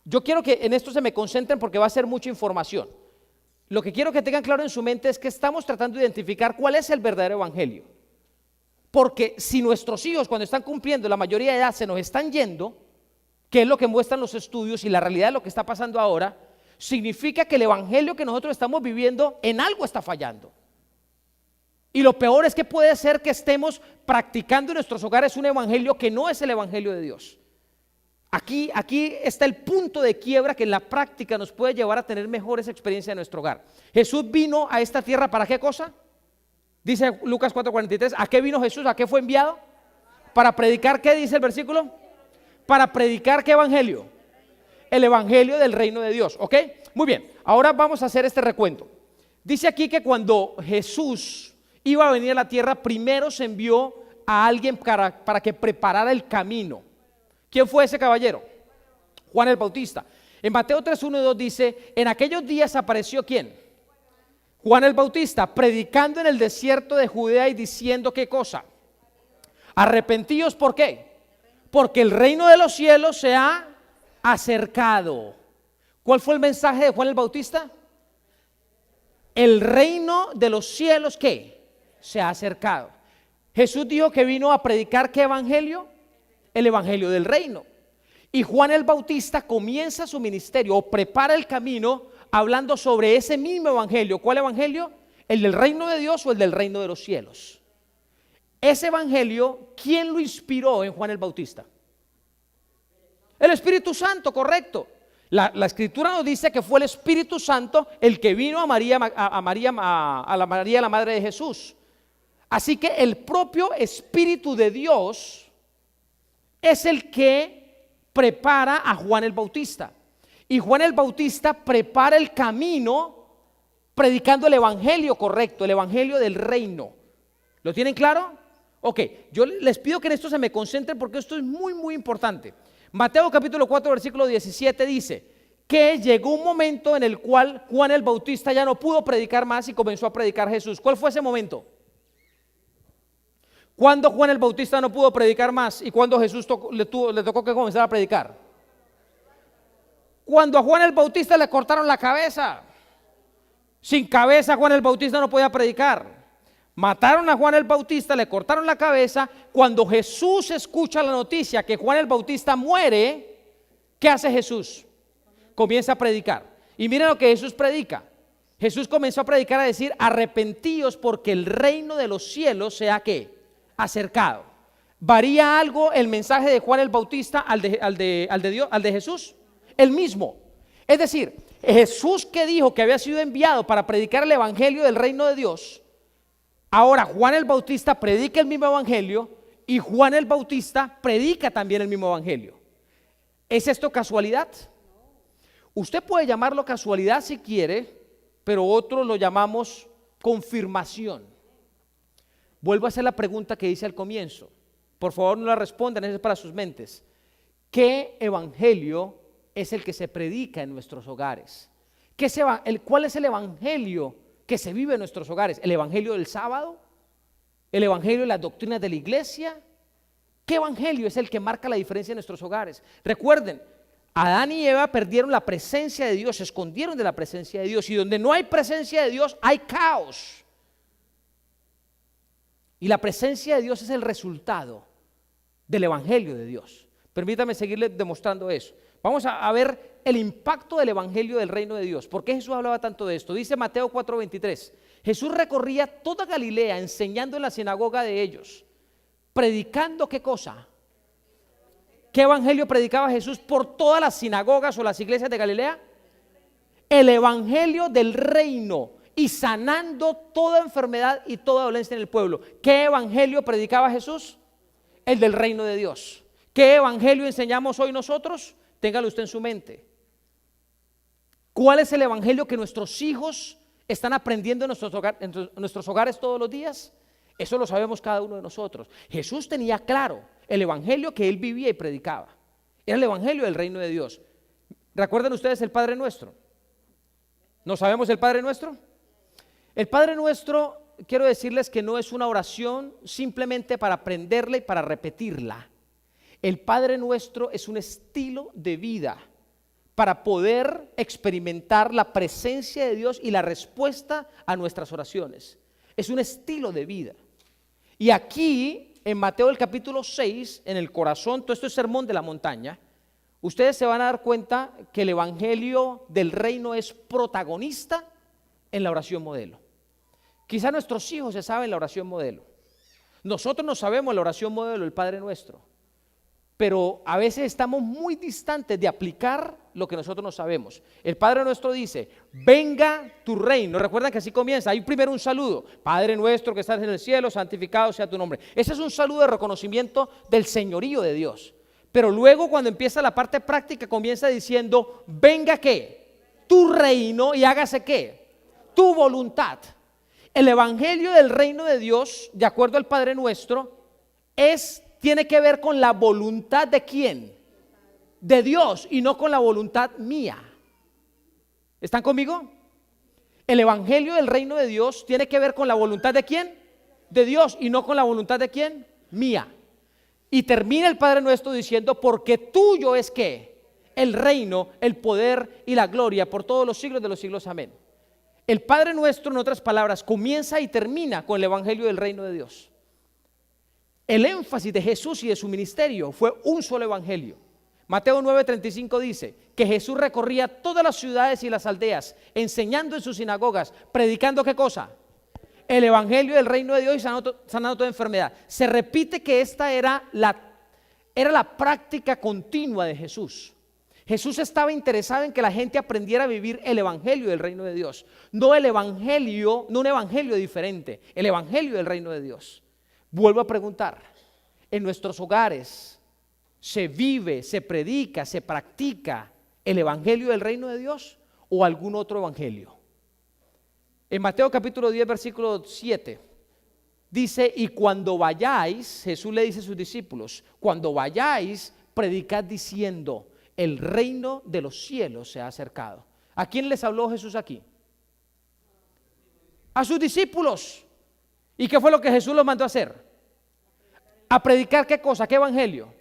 Yo quiero que en esto se me concentren porque va a ser mucha información. Lo que quiero que tengan claro en su mente es que estamos tratando de identificar cuál es el verdadero evangelio. Porque si nuestros hijos, cuando están cumpliendo la mayoría de edad, se nos están yendo, que es lo que muestran los estudios y la realidad de lo que está pasando ahora, significa que el evangelio que nosotros estamos viviendo en algo está fallando. Y lo peor es que puede ser que estemos practicando en nuestros hogares un evangelio que no es el evangelio de Dios. Aquí está el punto de quiebra que en la práctica nos puede llevar a tener mejores experiencias en nuestro hogar. Jesús vino a esta tierra ¿para qué cosa? Dice Lucas 4:43, ¿a qué vino Jesús? ¿A qué fue enviado? Para predicar, ¿qué dice el versículo? Para predicar ¿qué evangelio? El evangelio del reino de Dios, ¿ok? Muy bien, ahora vamos a hacer este recuento. Dice aquí que cuando Jesús iba a venir a la tierra, primero se envió a alguien para que preparara el camino. ¿Quién fue ese caballero? Juan el Bautista. En Mateo 3, 1 y 2 dice, en aquellos días apareció ¿quién? Juan el Bautista, predicando en el desierto de Judea y diciendo ¿qué cosa? Arrepentíos, ¿por qué? Porque el reino de los cielos se ha acercado. ¿Cuál fue el mensaje de Juan el Bautista? El reino de los cielos ¿qué? Se ha acercado. Jesús dijo que vino a predicar ¿qué evangelio? El evangelio del reino. Y Juan el Bautista comienza su ministerio o prepara el camino hablando sobre ese mismo evangelio. ¿Cuál evangelio? ¿El del reino de Dios o el del reino de los cielos? Ese evangelio, ¿quién lo inspiró en Juan el Bautista? El Espíritu Santo, correcto. La escritura nos dice que fue el Espíritu Santo el que vino a María, la madre de Jesús. Así que el propio Espíritu de Dios es el que prepara a Juan el Bautista. Y Juan el Bautista prepara el camino predicando el evangelio correcto, el evangelio del reino. ¿Lo tienen claro? Ok, yo les pido que en esto se me concentren porque esto es muy, muy importante. Mateo capítulo 4, versículo 17 dice que llegó un momento en el cual Juan el Bautista ya no pudo predicar más y comenzó a predicar Jesús. ¿Cuál fue ese momento? ¿Cuándo Juan el Bautista no pudo predicar más y cuándo Jesús le tocó que comenzara a predicar? Cuando a Juan el Bautista le cortaron la cabeza. Sin cabeza Juan el Bautista no podía predicar. Mataron a Juan el Bautista, le cortaron la cabeza. Cuando Jesús escucha la noticia que Juan el Bautista muere, ¿qué hace Jesús? Comienza a predicar. Y miren lo que Jesús predica. Jesús comenzó a predicar, a decir: arrepentíos porque el reino de los cielos se ha ¿qué? Acercado. ¿Varía algo el mensaje de Juan el Bautista al de Jesús? El mismo. Es decir, Jesús, que dijo que había sido enviado para predicar el evangelio del reino de Dios, ahora Juan el Bautista predica el mismo evangelio y Juan el Bautista predica también el mismo evangelio. ¿Es esto casualidad? Usted puede llamarlo casualidad si quiere, pero otros lo llamamos confirmación. Vuelvo a hacer la pregunta que hice al comienzo. Por favor, no la respondan, eso es para sus mentes. ¿Qué evangelio es el que se predica en nuestros hogares? ¿Cuál es el evangelio que se vive en nuestros hogares? ¿El evangelio del sábado? ¿El evangelio de las doctrinas de la iglesia? ¿Qué evangelio es el que marca la diferencia en nuestros hogares? Recuerden, Adán y Eva perdieron la presencia de Dios, se escondieron de la presencia de Dios, y donde no hay presencia de Dios hay caos. Y la presencia de Dios es el resultado del evangelio de Dios. Permítame seguirle demostrando eso. Vamos a ver el impacto del evangelio del reino de Dios. ¿Por qué Jesús hablaba tanto de esto? Dice Mateo 4:23. Jesús recorría toda Galilea enseñando en la sinagoga de ellos, predicando ¿qué cosa? ¿Qué evangelio predicaba Jesús por todas las sinagogas o las iglesias de Galilea? El evangelio del reino, y sanando toda enfermedad y toda dolencia en el pueblo. ¿Qué evangelio predicaba Jesús? El del reino de Dios. ¿Qué evangelio enseñamos hoy nosotros? Téngalo usted en su mente. ¿Cuál es el evangelio que nuestros hijos están aprendiendo en nuestros hogares todos los días? Eso lo sabemos cada uno de nosotros. Jesús tenía claro el evangelio que él vivía y predicaba. Era el evangelio del reino de Dios. ¿Recuerdan ustedes el Padre Nuestro? ¿No sabemos el Padre Nuestro? El Padre Nuestro, quiero decirles que no es una oración simplemente para aprenderla y para repetirla. El Padre Nuestro es un estilo de vida para poder experimentar la presencia de Dios y la respuesta a nuestras oraciones. Es un estilo de vida. Y aquí, en Mateo el capítulo 6, en el corazón, todo esto es sermón de la montaña, ustedes se van a dar cuenta que el evangelio del reino es protagonista en la oración modelo. Quizá nuestros hijos se saben la oración modelo. Nosotros no sabemos la oración modelo del Padre Nuestro, pero a veces estamos muy distantes de aplicar lo que nosotros no sabemos. El Padre Nuestro dice: venga tu reino. Recuerdan que así comienza. Hay primero un saludo: Padre nuestro que estás en el cielo, santificado sea tu nombre. Ese es un saludo de reconocimiento del señorío de Dios. Pero luego, cuando empieza la parte práctica, comienza diciendo: venga ¿qué? Tu reino, y hágase ¿qué? Tu voluntad. El evangelio del reino de Dios, de acuerdo al Padre Nuestro, tiene que ver con la voluntad de ¿quién? De Dios, y no con la voluntad mía. ¿Están conmigo? El evangelio del reino de Dios tiene que ver con la voluntad de ¿quién? De Dios, y no con la voluntad de ¿quién? Mía. Y termina el Padre Nuestro diciendo: porque tuyo es ¿qué? El reino, el poder y la gloria por todos los siglos de los siglos. Amén. El Padre Nuestro, en otras palabras, comienza y termina con el evangelio del reino de Dios. El énfasis de Jesús y de su ministerio fue un solo evangelio. Mateo 9:35 dice que Jesús recorría todas las ciudades y las aldeas, enseñando en sus sinagogas, predicando ¿qué cosa? El evangelio del reino de Dios y sanando toda enfermedad. Se repite que esta era la práctica continua de Jesús. Jesús estaba interesado en que la gente aprendiera a vivir el evangelio del reino de Dios, no un evangelio diferente, el evangelio del reino de Dios. Vuelvo a preguntar: ¿en nuestros hogares se vive, se predica, se practica el evangelio del reino de Dios o algún otro evangelio? En Mateo capítulo 10 versículo 7 dice: y cuando vayáis, Jesús le dice a sus discípulos, cuando vayáis, predicad diciendo: el reino de los cielos se ha acercado. ¿A quién les habló Jesús aquí? A sus discípulos. ¿Y qué fue lo que Jesús los mandó a hacer? A predicar ¿qué cosa? ¿Qué evangelio?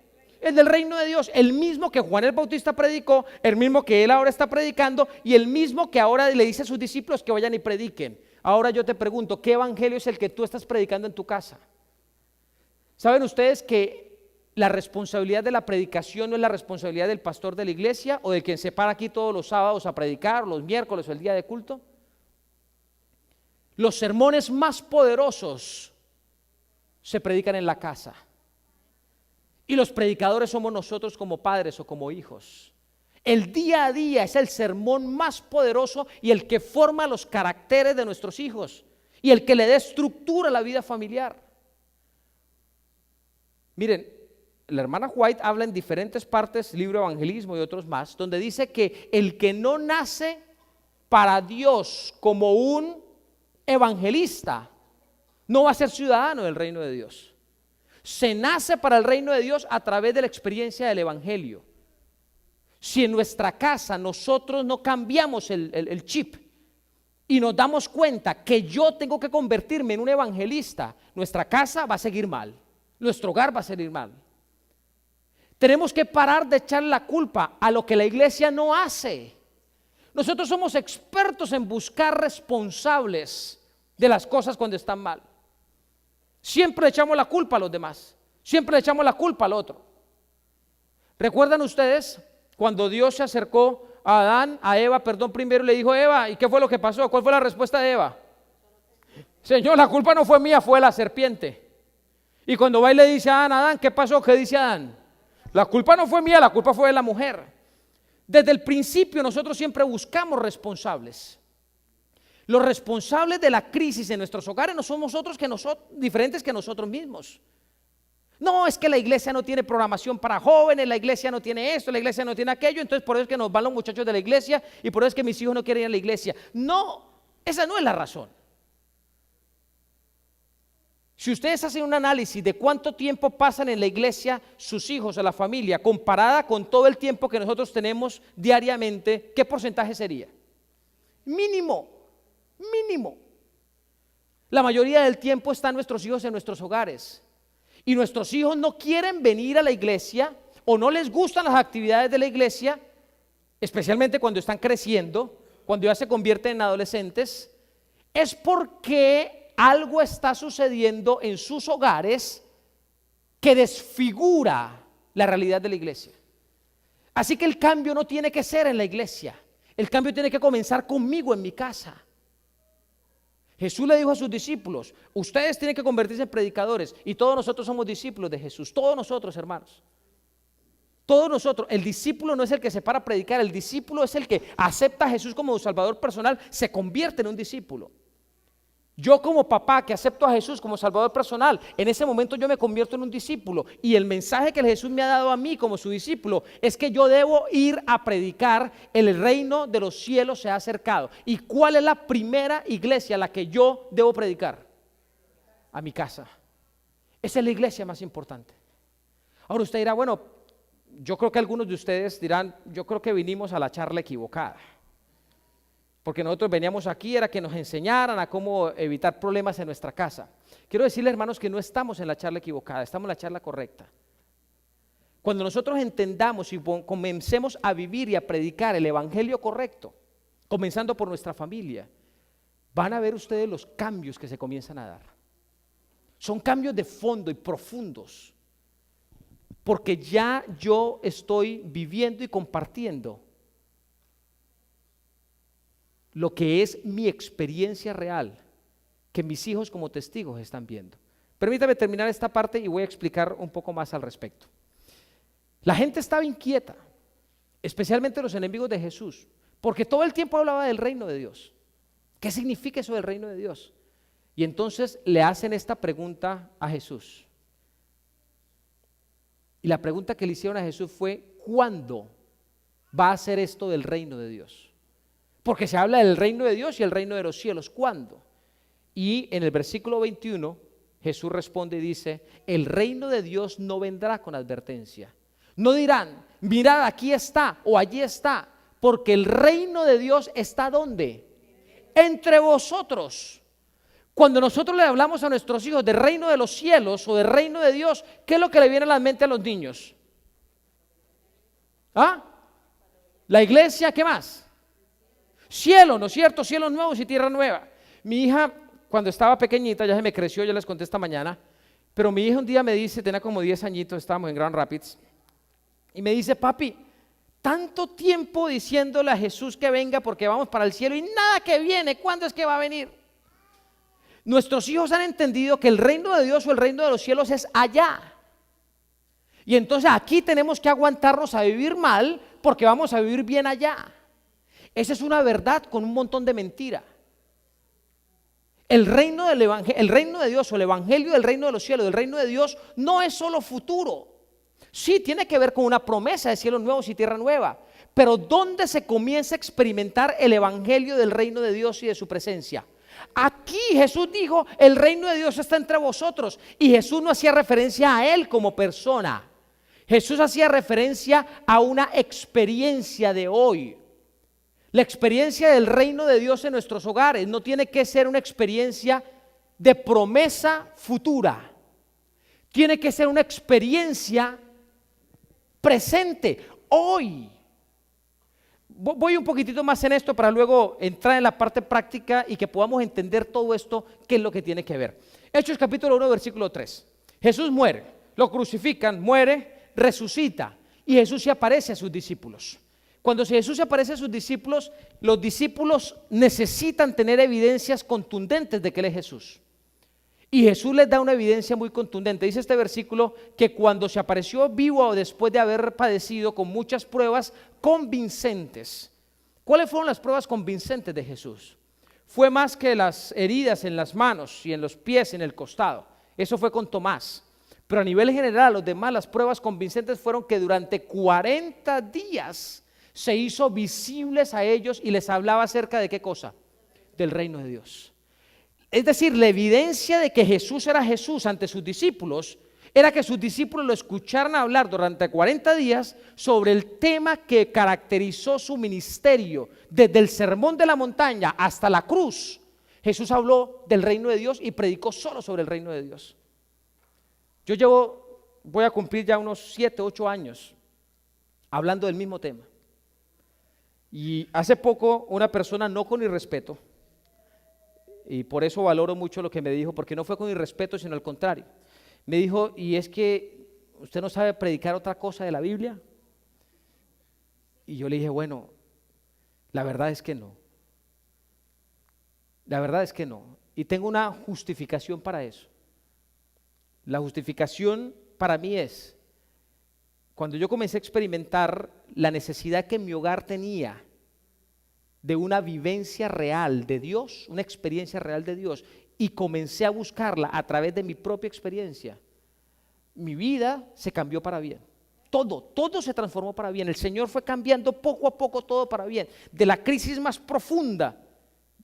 El del reino de Dios, el mismo que Juan el Bautista predicó, el mismo que él ahora está predicando y el mismo que ahora le dice a sus discípulos que vayan y prediquen. Ahora yo te pregunto, ¿qué evangelio es el que tú estás predicando en tu casa? ¿Saben ustedes que la responsabilidad de la predicación no es la responsabilidad del pastor de la iglesia o del quien se para aquí todos los sábados a predicar, los miércoles o el día de culto? Los sermones más poderosos se predican en la casa. Y los predicadores somos nosotros como padres o como hijos. El día a día es el sermón más poderoso y el que forma los caracteres de nuestros hijos y el que le da estructura a la vida familiar. Miren, la hermana White habla en diferentes partes, libro Evangelismo y otros más, donde dice que el que no nace para Dios como un evangelista no va a ser ciudadano del reino de Dios. Se nace para el reino de Dios a través de la experiencia del evangelio. Si en nuestra casa nosotros no cambiamos el chip y nos damos cuenta que yo tengo que convertirme en un evangelista, nuestra casa va a seguir mal, nuestro hogar va a seguir mal. Tenemos que parar de echar la culpa a lo que la iglesia no hace. Nosotros somos expertos en buscar responsables de las cosas cuando están mal. Siempre le echamos la culpa a los demás, siempre le echamos la culpa al otro. ¿Recuerdan ustedes cuando Dios se acercó a Adán, a Eva, primero le dijo: Eva, ¿y qué fue lo que pasó? ¿Cuál fue la respuesta de Eva? Señor, la culpa no fue mía, fue la serpiente. Y cuando va y le dice a Adán, ¿qué pasó? ¿Qué dice Adán? La culpa no fue mía, la culpa fue de la mujer. Desde el principio nosotros siempre buscamos responsables. Los responsables de la crisis en nuestros hogares no somos otros que diferentes que nosotros mismos. No, es que la iglesia no tiene programación para jóvenes, la iglesia no tiene esto, la iglesia no tiene aquello, entonces por eso es que nos van los muchachos de la iglesia y por eso es que mis hijos no quieren ir a la iglesia. No, esa no es la razón. Si ustedes hacen un análisis de cuánto tiempo pasan en la iglesia sus hijos o la familia comparada con todo el tiempo que nosotros tenemos diariamente, ¿qué porcentaje sería? Mínimo. La mayoría del tiempo están nuestros hijos en nuestros hogares y nuestros hijos no quieren venir a la iglesia o no les gustan las actividades de la iglesia, especialmente cuando están creciendo, cuando ya se convierten en adolescentes, es porque algo está sucediendo en sus hogares que desfigura la realidad de la iglesia. Así que el cambio no tiene que ser en la iglesia, el cambio tiene que comenzar conmigo en mi casa. Jesús le dijo a sus discípulos: ustedes tienen que convertirse en predicadores, y todos nosotros somos discípulos de Jesús, todos nosotros, hermanos. Todos nosotros. El discípulo no es el que se para a predicar, el discípulo es el que acepta a Jesús como su salvador personal, se convierte en un discípulo. Yo como papá que acepto a Jesús como salvador personal, en ese momento yo me convierto en un discípulo, y el mensaje que Jesús me ha dado a mí como su discípulo es que yo debo ir a predicar: el reino de los cielos se ha acercado. ¿Y cuál es la primera iglesia a la que yo debo predicar? A mi casa. Esa es la iglesia más importante. Ahora usted dirá: bueno, yo creo que algunos de ustedes dirán: yo creo que vinimos a la charla equivocada. Porque nosotros veníamos aquí era que nos enseñaran a cómo evitar problemas en nuestra casa. Quiero decirles, hermanos, que no estamos en la charla equivocada, estamos en la charla correcta. Cuando nosotros entendamos y comencemos a vivir y a predicar el evangelio correcto, comenzando por nuestra familia, van a ver ustedes los cambios que se comienzan a dar. Son cambios de fondo y profundos, porque ya yo estoy viviendo y compartiendo lo que es mi experiencia real, que mis hijos como testigos están viendo. Permítame terminar esta parte y voy a explicar un poco más al respecto. La gente estaba inquieta, especialmente los enemigos de Jesús, porque todo el tiempo hablaba del reino de Dios. ¿Qué significa eso del reino de Dios? Y entonces le hacen esta pregunta a Jesús. Y la pregunta que le hicieron a Jesús fue: ¿cuándo va a ser esto del reino de Dios? Porque se habla del reino de Dios y el reino de los cielos. ¿Cuándo? Y en el versículo 21 Jesús responde y dice: el reino de Dios no vendrá con advertencia. No dirán: mirad, aquí está o allí está, porque el reino de Dios está ¿dónde? Entre vosotros. Cuando nosotros le hablamos a nuestros hijos del reino de los cielos o del reino de Dios, ¿qué es lo que le viene a la mente a los niños? ¿Ah? La iglesia, ¿qué más? Cielo, ¿no es cierto? Cielos nuevos y tierra nueva. Mi hija, cuando estaba pequeñita, ya se me creció, ya les conté esta mañana, pero mi hija un día me dice, tenía como 10 añitos, estábamos en Grand Rapids, y me dice, papi, tanto tiempo diciéndole a Jesús que venga porque vamos para el cielo y nada que viene, ¿cuándo es que va a venir? Nuestros hijos han entendido que el reino de Dios o el reino de los cielos es allá. Y entonces aquí tenemos que aguantarnos a vivir mal porque vamos a vivir bien allá. Esa es una verdad con un montón de mentira. El reino de Dios o el evangelio del reino de los cielos, del reino de Dios, no es solo futuro. Sí, tiene que ver con una promesa de cielos nuevos y tierra nueva. Pero ¿dónde se comienza a experimentar el evangelio del reino de Dios y de su presencia? Aquí Jesús dijo, el reino de Dios está entre vosotros. Y Jesús no hacía referencia a él como persona. Jesús hacía referencia a una experiencia de hoy. La experiencia del reino de Dios en nuestros hogares no tiene que ser una experiencia de promesa futura. Tiene que ser una experiencia presente, hoy. Voy un poquitito más en esto para luego entrar en la parte práctica y que podamos entender todo esto, qué es lo que tiene que ver. Hechos capítulo 1, versículo 3. Jesús muere, lo crucifican, muere, resucita y Jesús se aparece a sus discípulos. Cuando Jesús se aparece a sus discípulos, los discípulos necesitan tener evidencias contundentes de que Él es Jesús. Y Jesús les da una evidencia muy contundente. Dice este versículo que cuando se apareció vivo después de haber padecido con muchas pruebas convincentes. ¿Cuáles fueron las pruebas convincentes de Jesús? Fue más que las heridas en las manos y en los pies, en el costado. Eso fue con Tomás. Pero a nivel general, los demás, las pruebas convincentes fueron que durante 40 días se hizo visibles a ellos y les hablaba acerca de qué cosa, del reino de Dios. Es decir, la evidencia de que Jesús era Jesús ante sus discípulos era que sus discípulos lo escucharan hablar durante 40 días sobre el tema que caracterizó su ministerio. Desde el sermón de la montaña hasta la cruz, Jesús habló del reino de Dios y predicó solo sobre el reino de Dios. Voy a cumplir ya unos 7, 8 años hablando del mismo tema. Y hace poco una persona, no con irrespeto, y por eso valoro mucho lo que me dijo, porque no fue con irrespeto, sino al contrario, me dijo, y es que usted no sabe predicar otra cosa de la Biblia. Y yo le dije, bueno, la verdad es que no. La verdad es que no. Y tengo una justificación para eso. La justificación para mí es, cuando yo comencé a experimentar la necesidad que mi hogar tenía de una vivencia real de Dios, una experiencia real de Dios, y comencé a buscarla a través de mi propia experiencia, mi vida se cambió para bien. Todo se transformó para bien. El Señor fue cambiando poco a poco todo para bien. De la crisis más profunda,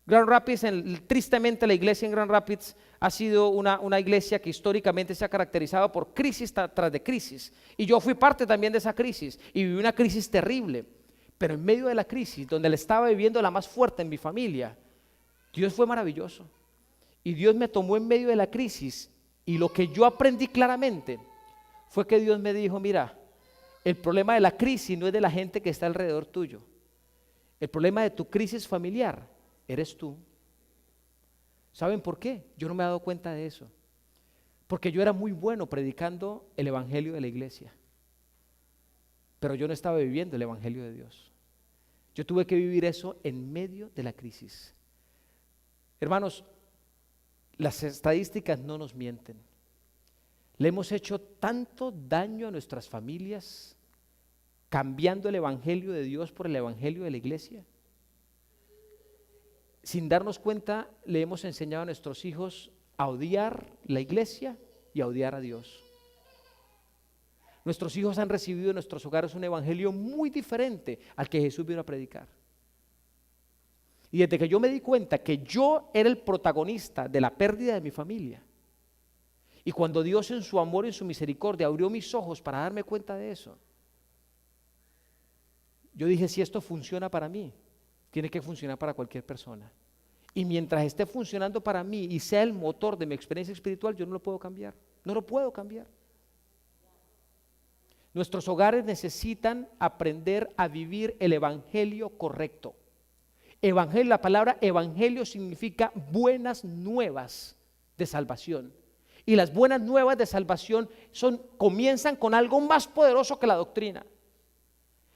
Grand Rapids, tristemente la iglesia en Grand Rapids ha sido una iglesia que históricamente se ha caracterizado por crisis tras de crisis. Y yo fui parte también de esa crisis y viví una crisis terrible. Pero en medio de la crisis, donde le estaba viviendo la más fuerte en mi familia, Dios fue maravilloso. Y Dios me tomó en medio de la crisis. Y lo que yo aprendí claramente fue que Dios me dijo, mira, el problema de la crisis no es de la gente que está alrededor tuyo. El problema de tu crisis familiar eres tú. ¿Saben por qué? Yo no me he dado cuenta de eso. Porque yo era muy bueno predicando el evangelio de la iglesia. Pero yo no estaba viviendo el evangelio de Dios. Yo tuve que vivir eso en medio de la crisis. Hermanos, las estadísticas no nos mienten. Le hemos hecho tanto daño a nuestras familias cambiando el evangelio de Dios por el evangelio de la iglesia. Sin darnos cuenta, le hemos enseñado a nuestros hijos a odiar la iglesia y a odiar a Dios. Nuestros hijos han recibido en nuestros hogares un evangelio muy diferente al que Jesús vino a predicar. Y desde que yo me di cuenta que yo era el protagonista de la pérdida de mi familia, y cuando Dios en su amor y en su misericordia abrió mis ojos para darme cuenta de eso, yo dije, si esto funciona para mí, tiene que funcionar para cualquier persona. Y mientras esté funcionando para mí y sea el motor de mi experiencia espiritual, yo no lo puedo cambiar. No lo puedo cambiar. Nuestros hogares necesitan aprender a vivir el evangelio correcto. Evangelio, la palabra evangelio significa buenas nuevas de salvación. Y las buenas nuevas de salvación comienzan con algo más poderoso que la doctrina.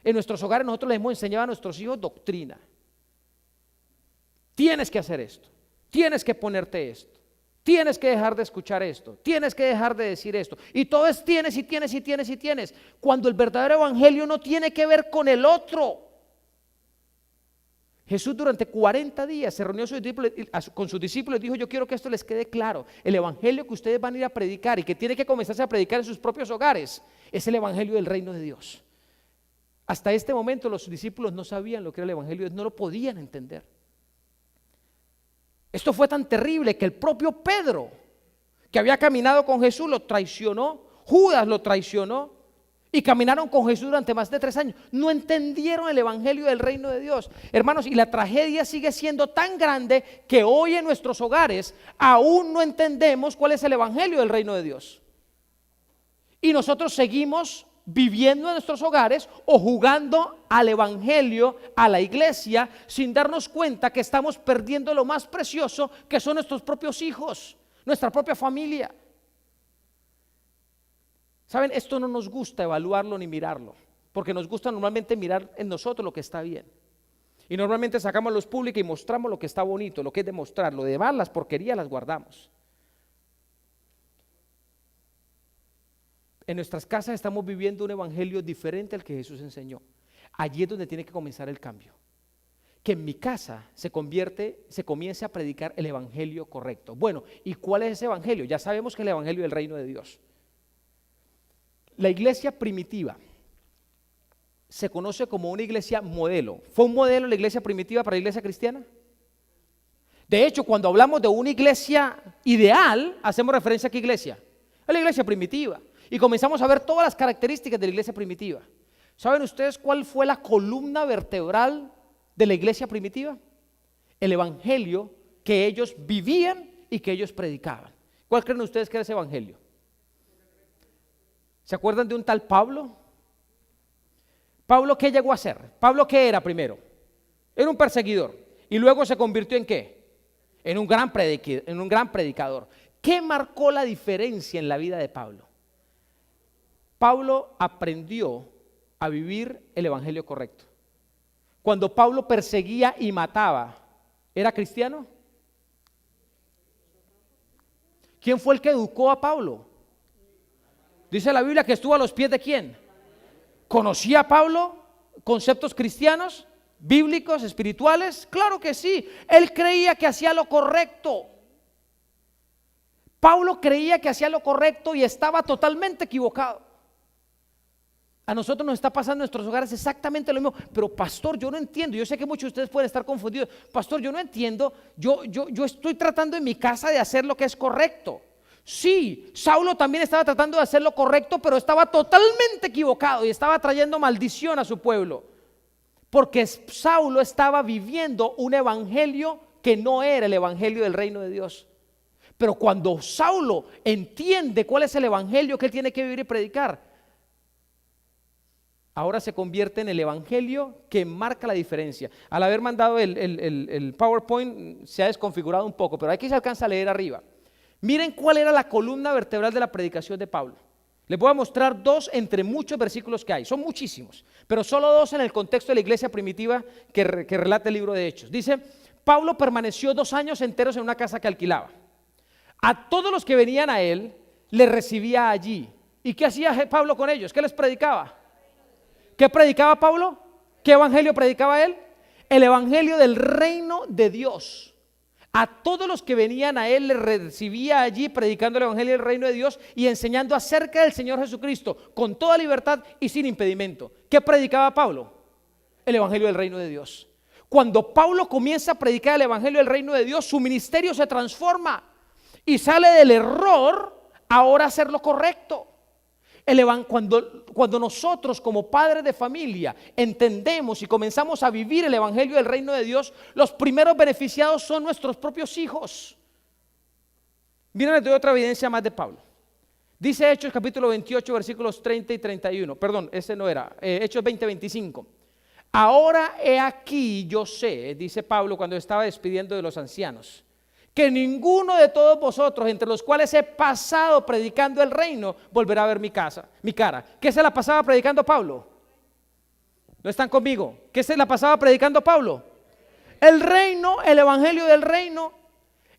En nuestros hogares nosotros les hemos enseñado a nuestros hijos doctrina. Tienes que hacer esto, tienes que ponerte esto, tienes que dejar de escuchar esto, tienes que dejar de decir esto. Y todo es tienes y tienes y tienes y tienes. Cuando el verdadero evangelio no tiene que ver con el otro. Jesús durante 40 días se reunió con sus discípulos y dijo: yo quiero que esto les quede claro. El evangelio que ustedes van a ir a predicar y que tiene que comenzarse a predicar en sus propios hogares es el evangelio del reino de Dios. Hasta este momento los discípulos no sabían lo que era el evangelio, no lo podían entender. Esto fue tan terrible que el propio Pedro, que había caminado con Jesús, lo traicionó. Judas lo traicionó. Y caminaron con Jesús durante más de 3 años. No entendieron el evangelio del reino de Dios. Hermanos, y la tragedia sigue siendo tan grande que hoy en nuestros hogares aún no entendemos cuál es el evangelio del reino de Dios. Y nosotros seguimos viviendo en nuestros hogares o jugando al evangelio, a la iglesia, sin darnos cuenta que estamos perdiendo lo más precioso, que son nuestros propios hijos, nuestra propia familia. ¿Saben? Esto no nos gusta evaluarlo ni mirarlo, porque nos gusta normalmente mirar en nosotros lo que está bien. Y normalmente sacamos luz pública y mostramos lo que está bonito, lo que es demostrar. Lo demás, las porquerías, las guardamos. En nuestras casas estamos viviendo un evangelio diferente al que Jesús enseñó. Allí es donde tiene que comenzar el cambio. Que en mi casa se comience a predicar el evangelio correcto. Bueno, ¿y cuál es ese evangelio? Ya sabemos que es el evangelio del reino de Dios. La iglesia primitiva se conoce como una iglesia modelo. ¿Fue un modelo la iglesia primitiva para la iglesia cristiana? De hecho, cuando hablamos de una iglesia ideal, hacemos referencia a qué iglesia, a la iglesia primitiva. Y comenzamos a ver todas las características de la iglesia primitiva. ¿Saben ustedes cuál fue la columna vertebral de la iglesia primitiva? El evangelio que ellos vivían y que ellos predicaban. ¿Cuál creen ustedes que era ese evangelio? ¿Se acuerdan de un tal Pablo? ¿Pablo qué llegó a ser? ¿Pablo qué era primero? Era un perseguidor. ¿Y luego se convirtió en qué? En un gran predicador. ¿Qué marcó la diferencia en la vida de Pablo? Pablo aprendió a vivir el evangelio correcto. Cuando Pablo perseguía y mataba, ¿era cristiano? ¿Quién fue el que educó a Pablo? Dice la Biblia que estuvo a los pies de ¿quién? ¿Conocía a Pablo conceptos cristianos, bíblicos, espirituales? Claro que sí. Él creía que hacía lo correcto. Pablo creía que hacía lo correcto y estaba totalmente equivocado. A nosotros nos está pasando en nuestros hogares exactamente lo mismo. Pero pastor, yo no entiendo. Yo sé que muchos de ustedes pueden estar confundidos. Pastor, yo no entiendo. Yo estoy tratando en mi casa de hacer lo que es correcto. Sí, Saulo también estaba tratando de hacer lo correcto, pero estaba totalmente equivocado y estaba trayendo maldición a su pueblo, porque Saulo estaba viviendo un evangelio que no era el evangelio del reino de Dios. Pero cuando Saulo entiende cuál es el evangelio que él tiene que vivir y predicar, ahora se convierte en el evangelio que marca la diferencia. Al haber mandado el PowerPoint se ha desconfigurado un poco, pero aquí se alcanza a leer arriba. Miren cuál era la columna vertebral de la predicación de Pablo. Les voy a mostrar 2 entre muchos versículos que hay. Son muchísimos, pero solo 2 en el contexto de la iglesia primitiva que relata el libro de Hechos. Dice: Pablo permaneció 2 años enteros en una casa que alquilaba. A todos los que venían a él, les recibía allí. ¿Y qué hacía Pablo con ellos? ¿Qué les predicaba? ¿Qué predicaba Pablo? ¿Qué evangelio predicaba él? El evangelio del reino de Dios. A todos los que venían a él les recibía allí predicando el evangelio del reino de Dios y enseñando acerca del Señor Jesucristo con toda libertad y sin impedimento. ¿Qué predicaba Pablo? El evangelio del reino de Dios. Cuando Pablo comienza a predicar el evangelio del reino de Dios, su ministerio se transforma y sale del error ahora a hacer lo correcto. Cuando nosotros como padres de familia entendemos y comenzamos a vivir el evangelio del reino de Dios, los primeros beneficiados son nuestros propios hijos. Miren, les doy otra evidencia más de Pablo. Dice Hechos capítulo 28, versículos 30 y 31. Perdón, ese no era. Hechos 20, 25. Ahora he aquí, yo sé, dice Pablo cuando estaba despidiendo de los ancianos, que ninguno de todos vosotros, entre los cuales he pasado predicando el reino, volverá a ver mi cara. ¿Qué se la pasaba predicando Pablo? ¿No están conmigo? ¿Qué se la pasaba predicando Pablo? El reino, el evangelio del reino.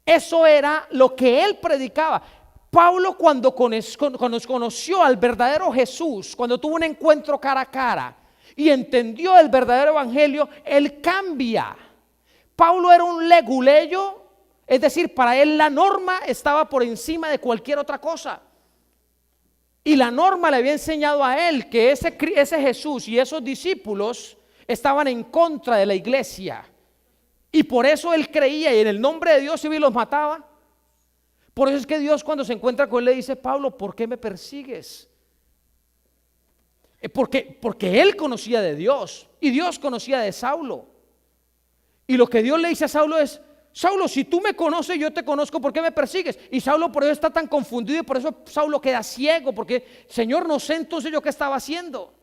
Eso era lo que él predicaba. Pablo cuando conoció al verdadero Jesús, cuando tuvo un encuentro cara a cara y entendió el verdadero evangelio, él cambia. Pablo era un leguleyo. Es decir, para él la norma estaba por encima de cualquier otra cosa. Y la norma le había enseñado a él que ese Jesús y esos discípulos estaban en contra de la iglesia. Y por eso él creía y en el nombre de Dios iba y los mataba. Por eso es que Dios cuando se encuentra con él le dice: Pablo, ¿por qué me persigues? Porque él conocía de Dios y Dios conocía de Saulo. Y lo que Dios le dice a Saulo es: Saulo, si tú me conoces, yo te conozco, ¿por qué me persigues? Y Saulo por eso está tan confundido y por eso Saulo queda ciego, porque Señor, no sé entonces yo qué estaba haciendo.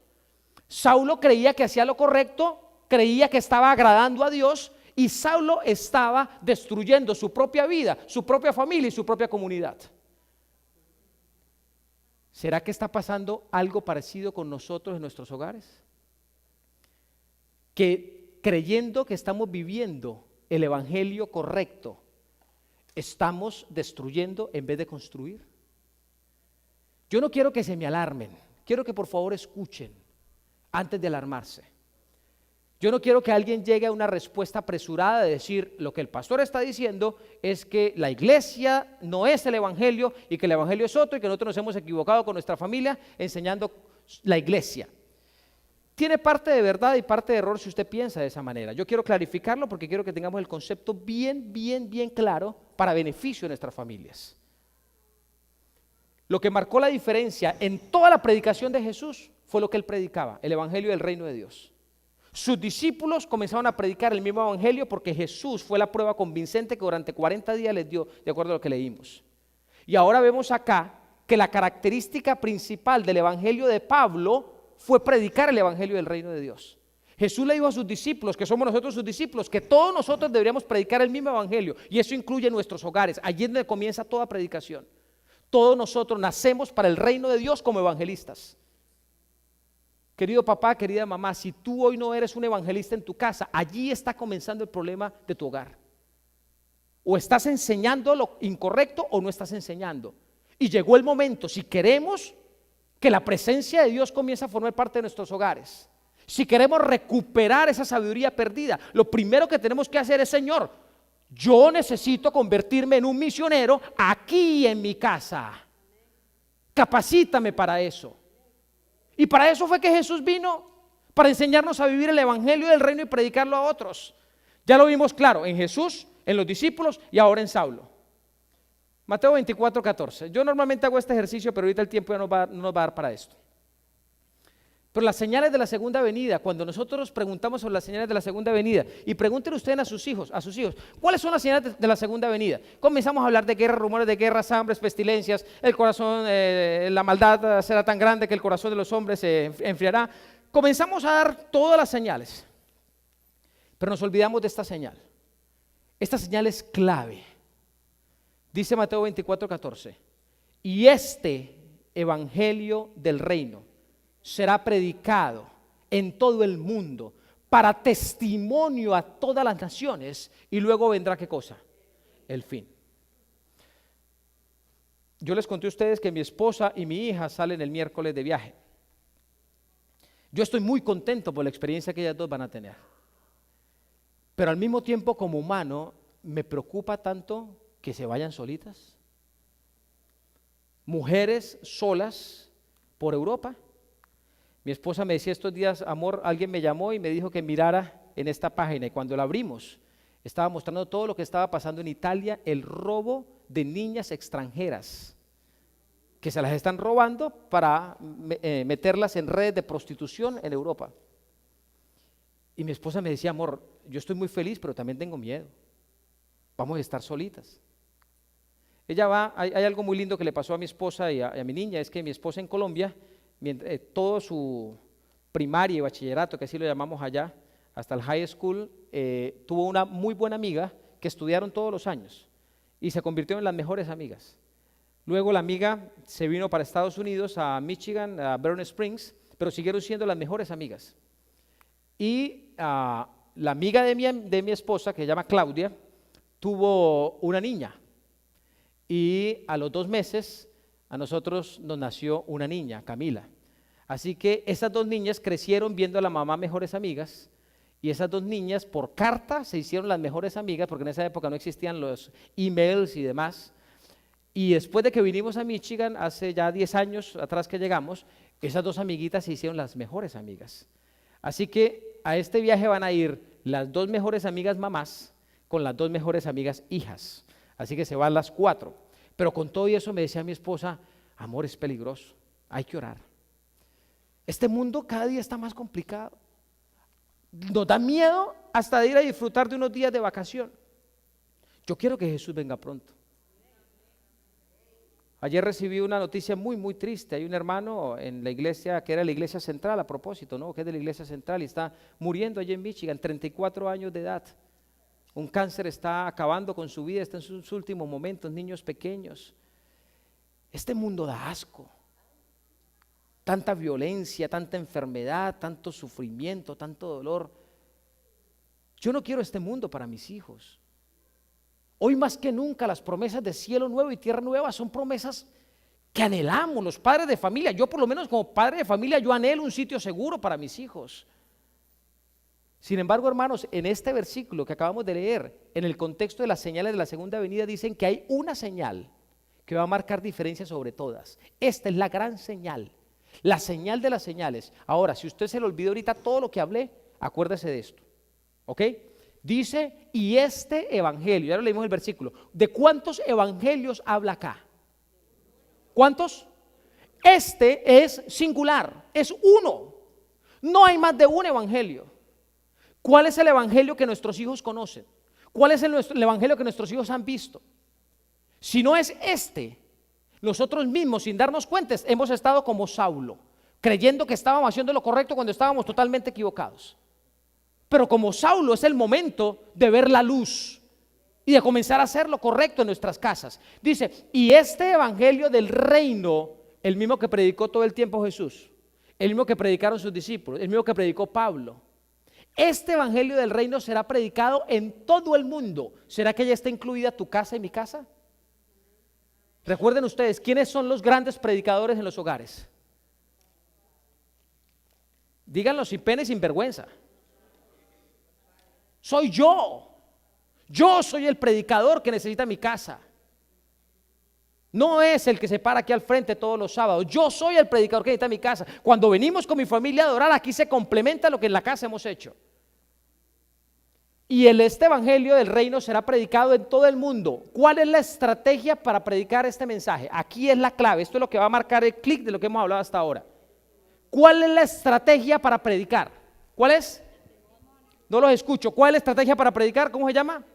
Saulo creía que hacía lo correcto, creía que estaba agradando a Dios, y Saulo estaba destruyendo su propia vida, su propia familia y su propia comunidad. ¿Será que está pasando algo parecido con nosotros en nuestros hogares? Que creyendo que estamos viviendo el evangelio correcto, estamos destruyendo en vez de construir. Yo no quiero que se me alarmen, quiero que por favor escuchen antes de alarmarse. Yo no quiero que alguien llegue a una respuesta apresurada de decir: lo que el pastor está diciendo es que la iglesia no es el evangelio y que el evangelio es otro y que nosotros nos hemos equivocado con nuestra familia enseñando la iglesia. Tiene parte de verdad y parte de error si usted piensa de esa manera. Yo quiero clarificarlo porque quiero que tengamos el concepto bien claro para beneficio de nuestras familias. Lo que marcó la diferencia en toda la predicación de Jesús fue lo que él predicaba, el evangelio del reino de Dios. Sus discípulos comenzaron a predicar el mismo evangelio porque Jesús fue la prueba convincente que durante 40 días les dio, de acuerdo a lo que leímos. Y ahora vemos acá que la característica principal del evangelio de Pablo fue predicar el evangelio del reino de Dios. Jesús le dijo a sus discípulos, que somos nosotros sus discípulos, que todos nosotros deberíamos predicar el mismo evangelio, y eso incluye nuestros hogares. Allí es donde comienza toda predicación. Todos nosotros nacemos para el reino de Dios como evangelistas. Querido papá, querida mamá, si tú hoy no eres un evangelista en tu casa, allí está comenzando el problema de tu hogar. O estás enseñando lo incorrecto o no estás enseñando. Y llegó el momento, si queremos que la presencia de Dios comience a formar parte de nuestros hogares, si queremos recuperar esa sabiduría perdida, lo primero que tenemos que hacer es: Señor, yo necesito convertirme en un misionero aquí en mi casa. Capacítame para eso. Y para eso fue que Jesús vino, para enseñarnos a vivir el evangelio del reino y predicarlo a otros. Ya lo vimos claro en Jesús, en los discípulos y ahora en Saulo. Mateo 24, 14. Yo normalmente hago este ejercicio, pero ahorita el tiempo ya no nos va a dar para esto. Pero las señales de la segunda venida, cuando nosotros preguntamos sobre las señales de la segunda venida, y pregúntenle ustedes a sus hijos, ¿cuáles son las señales de la segunda venida? Comenzamos a hablar de guerras, rumores de guerras, hambres, pestilencias, el corazón, la maldad será tan grande que el corazón de los hombres se enfriará. Comenzamos a dar todas las señales, pero nos olvidamos de esta señal. Esta señal es clave. Dice Mateo 24, 14, y este evangelio del reino será predicado en todo el mundo para testimonio a todas las naciones, y luego vendrá ¿qué cosa? El fin. Yo les conté a ustedes que mi esposa y mi hija salen el miércoles de viaje. Yo estoy muy contento por la experiencia que ellas dos van a tener, pero al mismo tiempo, como humano, me preocupa tanto que se vayan solitas, mujeres solas por Europa. Mi esposa me decía estos días: amor, alguien me llamó y me dijo que mirara en esta página, y cuando la abrimos estaba mostrando todo lo que estaba pasando en Italia, el robo de niñas extranjeras que se las están robando para meterlas en redes de prostitución en Europa. Y mi esposa me decía: amor, yo estoy muy feliz, pero también tengo miedo, vamos a estar solitas. Ella va, hay algo muy lindo que le pasó a mi esposa y a mi niña, es que mi esposa en Colombia, todo su primaria y bachillerato, que así lo llamamos allá, hasta el high school, tuvo una muy buena amiga que estudiaron todos los años y se convirtió en las mejores amigas. Luego la amiga se vino para Estados Unidos, a Michigan, a Bernie Springs, pero siguieron siendo las mejores amigas. Y la amiga de mi esposa, que se llama Claudia, tuvo una niña. Y a los 2 meses a nosotros nos nació una niña, Camila. Así que esas 2 niñas crecieron viendo a la mamá mejores amigas, y esas 2 niñas por carta se hicieron las mejores amigas, porque en esa época no existían los emails y demás. Y después de que vinimos a Michigan, hace ya 10 años atrás que llegamos, esas 2 amiguitas se hicieron las mejores amigas. Así que a este viaje van a ir las 2 mejores amigas mamás con las 2 mejores amigas hijas. Así que se van las 4. Pero con todo eso me decía mi esposa, amor, es peligroso, hay que orar. Este mundo cada día está más complicado. Nos da miedo hasta de ir a disfrutar de unos días de vacación. Yo quiero que Jesús venga pronto. Ayer recibí una noticia muy, muy triste. Hay un hermano en la iglesia, que era la iglesia central a propósito, ¿no? Que es de la iglesia central y está muriendo allí en Michigan, 34 años de edad. Un cáncer está acabando con su vida, está en sus últimos momentos, niños pequeños. Este mundo da asco. Tanta violencia, tanta enfermedad, tanto sufrimiento, tanto dolor. Yo no quiero este mundo para mis hijos. Hoy más que nunca las promesas de cielo nuevo y tierra nueva son promesas que anhelamos los padres de familia. Yo por lo menos como padre de familia yo anhelo un sitio seguro para mis hijos. Sin embargo, hermanos, en este versículo que acabamos de leer, en el contexto de las señales de la segunda venida, dicen que hay una señal que va a marcar diferencia sobre todas. Esta es la gran señal, la señal de las señales. Ahora, si usted se le olvidó ahorita todo lo que hablé, acuérdese de esto, ¿ok? Dice, y este evangelio, ya lo leímos el versículo, ¿de cuántos evangelios habla acá? ¿Cuántos? Este es singular, es uno, no hay más de un evangelio. ¿Cuál es el evangelio que nuestros hijos conocen? ¿Cuál es el evangelio que nuestros hijos han visto? Si no es este, nosotros mismos sin darnos cuenta hemos estado como Saulo, creyendo que estábamos haciendo lo correcto cuando estábamos totalmente equivocados. Pero como Saulo es el momento de ver la luz y de comenzar a hacer lo correcto en nuestras casas. Dice, y este evangelio del reino, el mismo que predicó todo el tiempo Jesús, el mismo que predicaron sus discípulos, el mismo que predicó Pablo. Este evangelio del reino será predicado en todo el mundo. ¿Será que ya está incluida tu casa y mi casa? Recuerden ustedes, ¿quiénes son los grandes predicadores en los hogares? Díganlo sin pena y sin vergüenza. Soy yo. Yo soy el predicador que necesita mi casa. No es el que se para aquí al frente todos los sábados. Yo soy el predicador que necesita mi casa. Cuando venimos con mi familia a adorar, aquí se complementa lo que en la casa hemos hecho. Y este evangelio del reino será predicado en todo el mundo. ¿Cuál es la estrategia para predicar este mensaje? Aquí es la clave. Esto es lo que va a marcar el clic de lo que hemos hablado hasta ahora. ¿Cuál es la estrategia para predicar? ¿Cuál es? No los escucho. ¿Cuál es la estrategia para predicar? ¿Cómo se llama?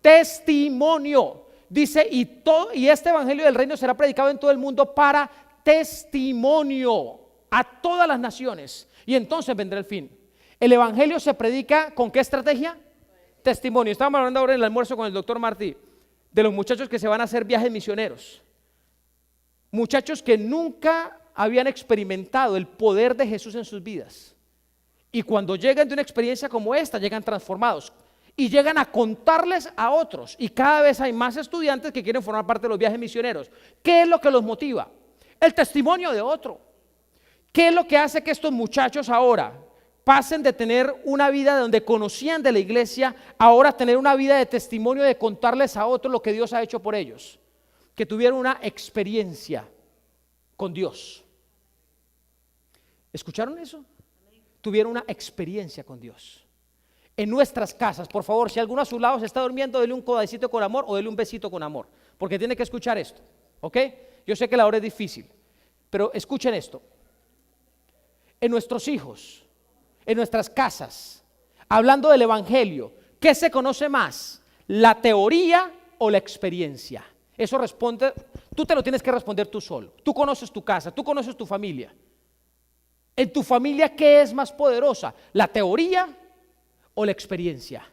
Testimonio. Dice, y este evangelio del reino será predicado en todo el mundo para testimonio a todas las naciones. Y entonces vendrá el fin. El evangelio se predica ¿con qué estrategia? Testimonio. Estábamos hablando ahora en el almuerzo con el doctor Martí de los muchachos que se van a hacer viajes misioneros. Muchachos que nunca habían experimentado el poder de Jesús en sus vidas. Y cuando llegan de una experiencia como esta, llegan transformados. Y llegan a contarles a otros. Y cada vez hay más estudiantes que quieren formar parte de los viajes misioneros. ¿Qué es lo que los motiva? El testimonio de otro. ¿Qué es lo que hace que estos muchachos ahora pasen de tener una vida donde conocían de la iglesia, ahora tener una vida de testimonio, de contarles a otros lo que Dios ha hecho por ellos? Que tuvieron una experiencia con Dios. ¿Escucharon eso? Tuvieron una experiencia con Dios. En nuestras casas, por favor, si alguno a su lado se está durmiendo, dele un codacito con amor o dele un besito con amor, porque tiene que escuchar esto, ¿ok? Yo sé que la hora es difícil, pero escuchen esto. En nuestros hijos, en nuestras casas, hablando del evangelio, ¿qué se conoce más? ¿La teoría o la experiencia? Eso responde, tú te lo tienes que responder tú solo. Tú conoces tu casa, tú conoces tu familia. En tu familia, ¿qué es más poderosa? ¿La teoría o la experiencia?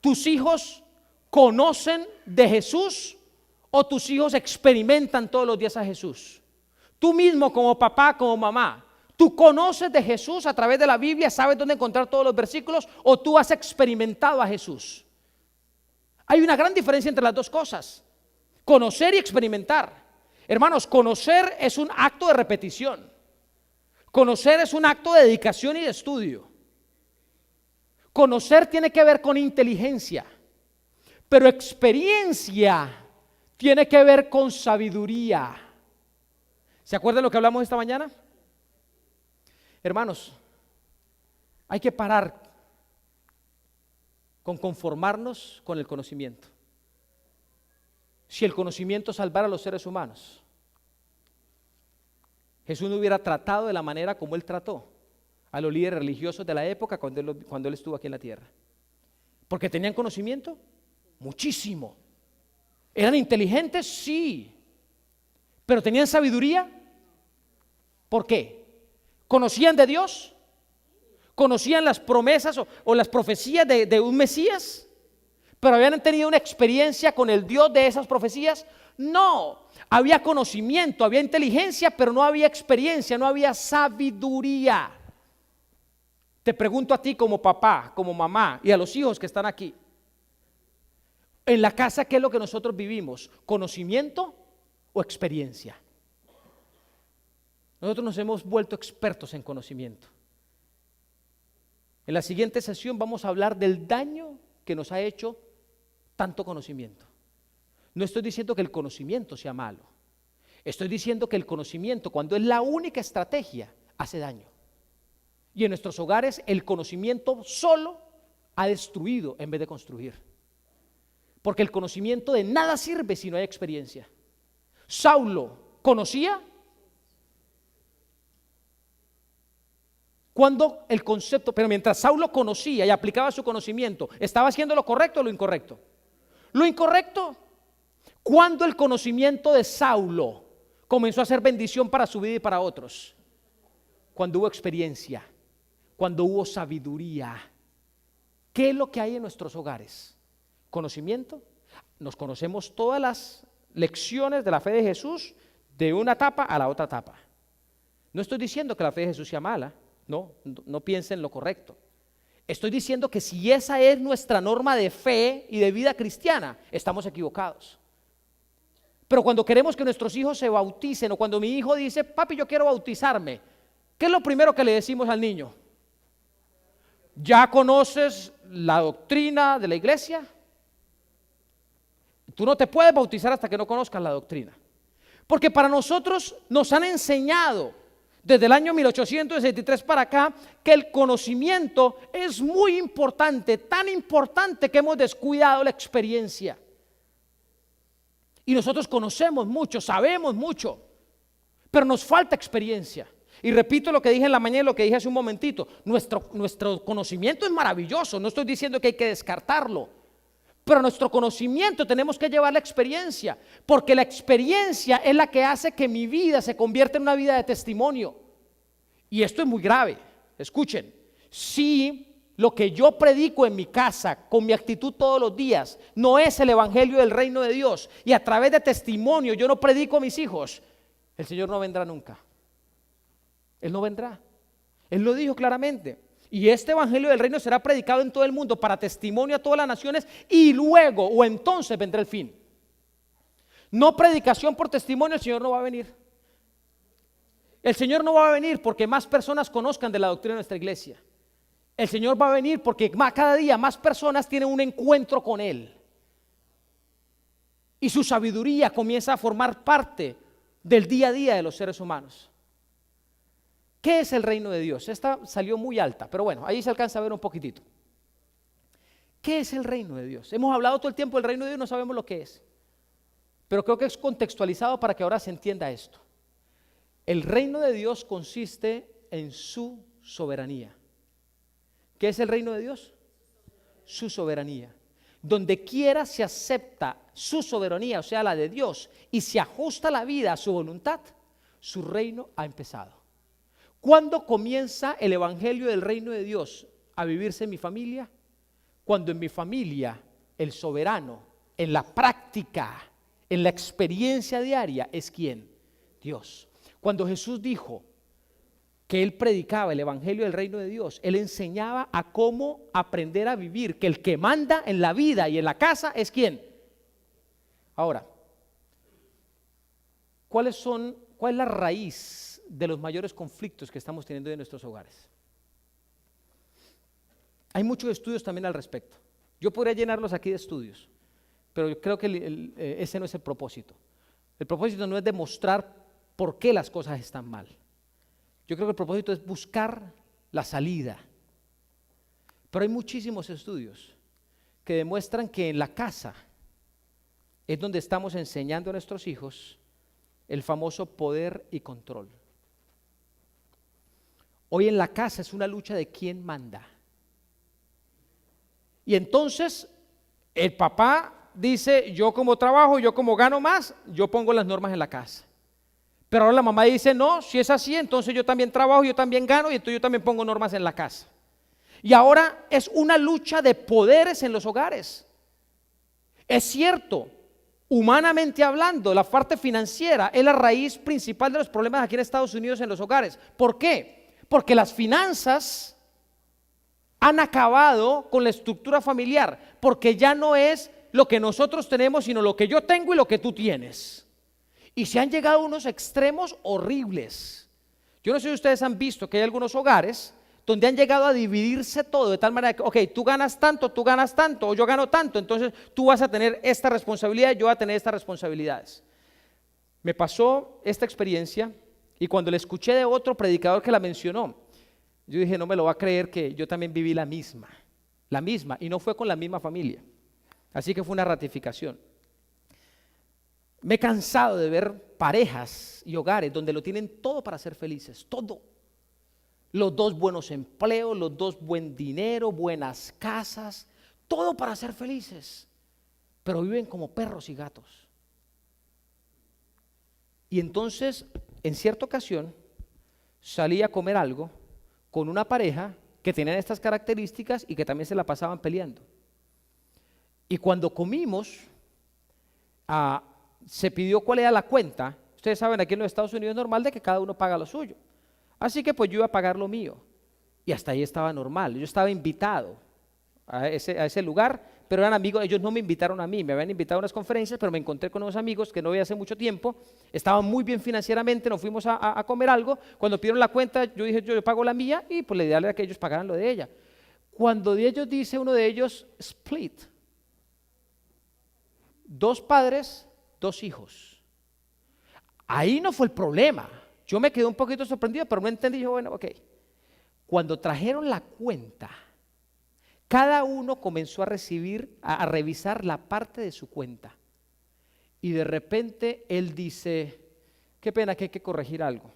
¿Tus hijos conocen de Jesús o tus hijos experimentan todos los días a Jesús? Tú mismo como papá, como mamá, ¿tú conoces de Jesús a través de la Biblia? ¿Sabes dónde encontrar todos los versículos? ¿O tú has experimentado a Jesús? Hay una gran diferencia entre las dos cosas. Conocer y experimentar. Hermanos, conocer es un acto de repetición. Conocer es un acto de dedicación y de estudio. Conocer tiene que ver con inteligencia, pero experiencia tiene que ver con sabiduría. ¿Se acuerdan lo que hablamos esta mañana? Hermanos, hay que parar con conformarnos con el conocimiento. Si el conocimiento salvara a los seres humanos, Jesús no hubiera tratado de la manera como Él trató a los líderes religiosos de la época cuando Él estuvo aquí en la tierra. ¿Porque tenían conocimiento? Muchísimo. ¿Eran inteligentes? Sí. ¿Pero tenían sabiduría? ¿Por qué? ¿Conocían de Dios? ¿Conocían las promesas o las profecías de un Mesías? ¿Pero habían tenido una experiencia con el Dios de esas profecías? No. Había conocimiento, había inteligencia, pero no había experiencia, no había sabiduría. Te pregunto a ti como papá, como mamá y a los hijos que están aquí. En la casa, ¿qué es lo que nosotros vivimos? ¿Conocimiento o experiencia? Nosotros nos hemos vuelto expertos en conocimiento. En la siguiente sesión vamos a hablar del daño que nos ha hecho tanto conocimiento. No estoy diciendo que el conocimiento sea malo. Estoy diciendo que el conocimiento, cuando es la única estrategia, hace daño. Y en nuestros hogares el conocimiento solo ha destruido en vez de construir. Porque el conocimiento de nada sirve si no hay experiencia. Saulo conocía cuando el concepto, pero mientras Saulo conocía y aplicaba su conocimiento, ¿estaba haciendo lo correcto o lo incorrecto? Lo incorrecto. Cuando el conocimiento de Saulo comenzó a ser bendición para su vida y para otros, cuando hubo experiencia, cuando hubo sabiduría. ¿Qué es lo que hay en nuestros hogares? Conocimiento. Nos conocemos todas las lecciones de la fe de Jesús de una etapa a la otra etapa. No estoy diciendo que la fe de Jesús sea mala, no piensen lo correcto. Estoy diciendo que si esa es nuestra norma de fe y de vida cristiana, estamos equivocados. Pero cuando queremos que nuestros hijos se bauticen, o cuando mi hijo dice, papi, yo quiero bautizarme, ¿qué es lo primero que le decimos al niño? ¿Ya conoces la doctrina de la iglesia? Tú no te puedes bautizar hasta que no conozcas la doctrina. Porque para nosotros nos han enseñado desde el año 1863 para acá que el conocimiento es muy importante, tan importante que hemos descuidado la experiencia. Y nosotros conocemos mucho, sabemos mucho, pero nos falta experiencia. Y repito lo que dije en la mañana y lo que dije hace un momentito, nuestro conocimiento es maravilloso, no estoy diciendo que hay que descartarlo, pero nuestro conocimiento tenemos que llevar la experiencia, porque la experiencia es la que hace que mi vida se convierta en una vida de testimonio. Y esto es muy grave, escuchen, si lo que yo predico en mi casa, con mi actitud todos los días, no es el evangelio del reino de Dios, y a través de testimonio yo no predico a mis hijos, el Señor no vendrá nunca. Él no vendrá. Él lo dijo claramente. Y este evangelio del reino será predicado en todo el mundo para testimonio a todas las naciones, y luego o entonces vendrá el fin. No predicación por testimonio, el Señor no va a venir. El Señor no va a venir porque más personas conozcan de la doctrina de nuestra iglesia. El Señor va a venir porque cada día más personas tienen un encuentro con Él. Y su sabiduría comienza a formar parte del día a día de los seres humanos. ¿Qué es el reino de Dios? Esta salió muy alta, pero bueno, ahí se alcanza a ver un poquitito. ¿Qué es el reino de Dios? Hemos hablado todo el tiempo del reino de Dios, no sabemos lo que es. Pero creo que es contextualizado para que ahora se entienda esto. El reino de Dios consiste en su soberanía. ¿Qué es el reino de Dios? Su soberanía. donde quiera se acepta su soberanía, o sea, la de Dios, y se ajusta la vida a su voluntad, su reino ha empezado. ¿Cuándo comienza el evangelio del reino de Dios a vivirse en mi familia? Cuando en mi familia el soberano, en la práctica, en la experiencia diaria, es ¿quién? Dios. Cuando Jesús dijo que Él predicaba el evangelio del reino de Dios, Él enseñaba a cómo aprender a vivir, que el que manda en la vida y en la casa es ¿quién? Ahora, ¿cuál es la raíz de los mayores conflictos que estamos teniendo en nuestros hogares? Hay muchos estudios también al respecto. Yo podría llenarlos aquí de estudios, pero yo creo que ese no es el propósito. El propósito no es demostrar por qué las cosas están mal. Yo creo que el propósito es buscar la salida. Pero hay muchísimos estudios que demuestran que en la casa es donde estamos enseñando a nuestros hijos el famoso poder y control. Hoy en la casa es una lucha de quién manda. Y entonces el papá dice, yo como trabajo, yo como gano más, yo pongo las normas en la casa. Pero ahora la mamá dice, no, si es así, entonces yo también trabajo, yo también gano y entonces yo también pongo normas en la casa. Y ahora es una lucha de poderes en los hogares. Es cierto, humanamente hablando, la parte financiera es la raíz principal de los problemas aquí en Estados Unidos en los hogares. ¿Por qué? Porque las finanzas han acabado con la estructura familiar, porque ya no es lo que nosotros tenemos, sino lo que yo tengo y lo que tú tienes. Y se han llegado a unos extremos horribles. Yo no sé si ustedes han visto que hay algunos hogares donde han llegado a dividirse todo de tal manera que, ok, tú ganas tanto, o yo gano tanto, entonces tú vas a tener esta responsabilidad, yo voy a tener estas responsabilidades. Me pasó esta experiencia y cuando le escuché de otro predicador que la mencionó, yo dije, no me lo va a creer que yo también viví la misma, y no fue con la misma familia. Así que fue una ratificación. Me he cansado de ver parejas y hogares donde lo tienen todo para ser felices, todo. Los dos buenos empleos, los dos buen dinero, buenas casas, todo para ser felices, pero viven como perros y gatos. Y entonces, en cierta ocasión, salí a comer algo con una pareja que tenían estas características y que también se la pasaban peleando. Y cuando comimos, se pidió cuál era la cuenta. Ustedes saben, aquí en los Estados Unidos es normal de que cada uno paga lo suyo. Así que pues yo iba a pagar lo mío. Y hasta ahí estaba normal. Yo estaba invitado a ese lugar, pero eran amigos, ellos no me invitaron a mí, me habían invitado a unas conferencias, pero me encontré con unos amigos que no veía hace mucho tiempo, estaban muy bien financieramente, nos fuimos a comer algo. Cuando pidieron la cuenta, yo dije, yo pago la mía, y pues la idea era que ellos pagaran lo de ella. Cuando de ellos dice uno de ellos, split, 2 padres, 2 hijos. Ahí no fue el problema. Yo me quedé un poquito sorprendido, pero no entendí. Yo, bueno, ok. Cuando trajeron la cuenta, cada uno comenzó a revisar la parte de su cuenta. Y de repente él dice, qué pena que hay que corregir algo.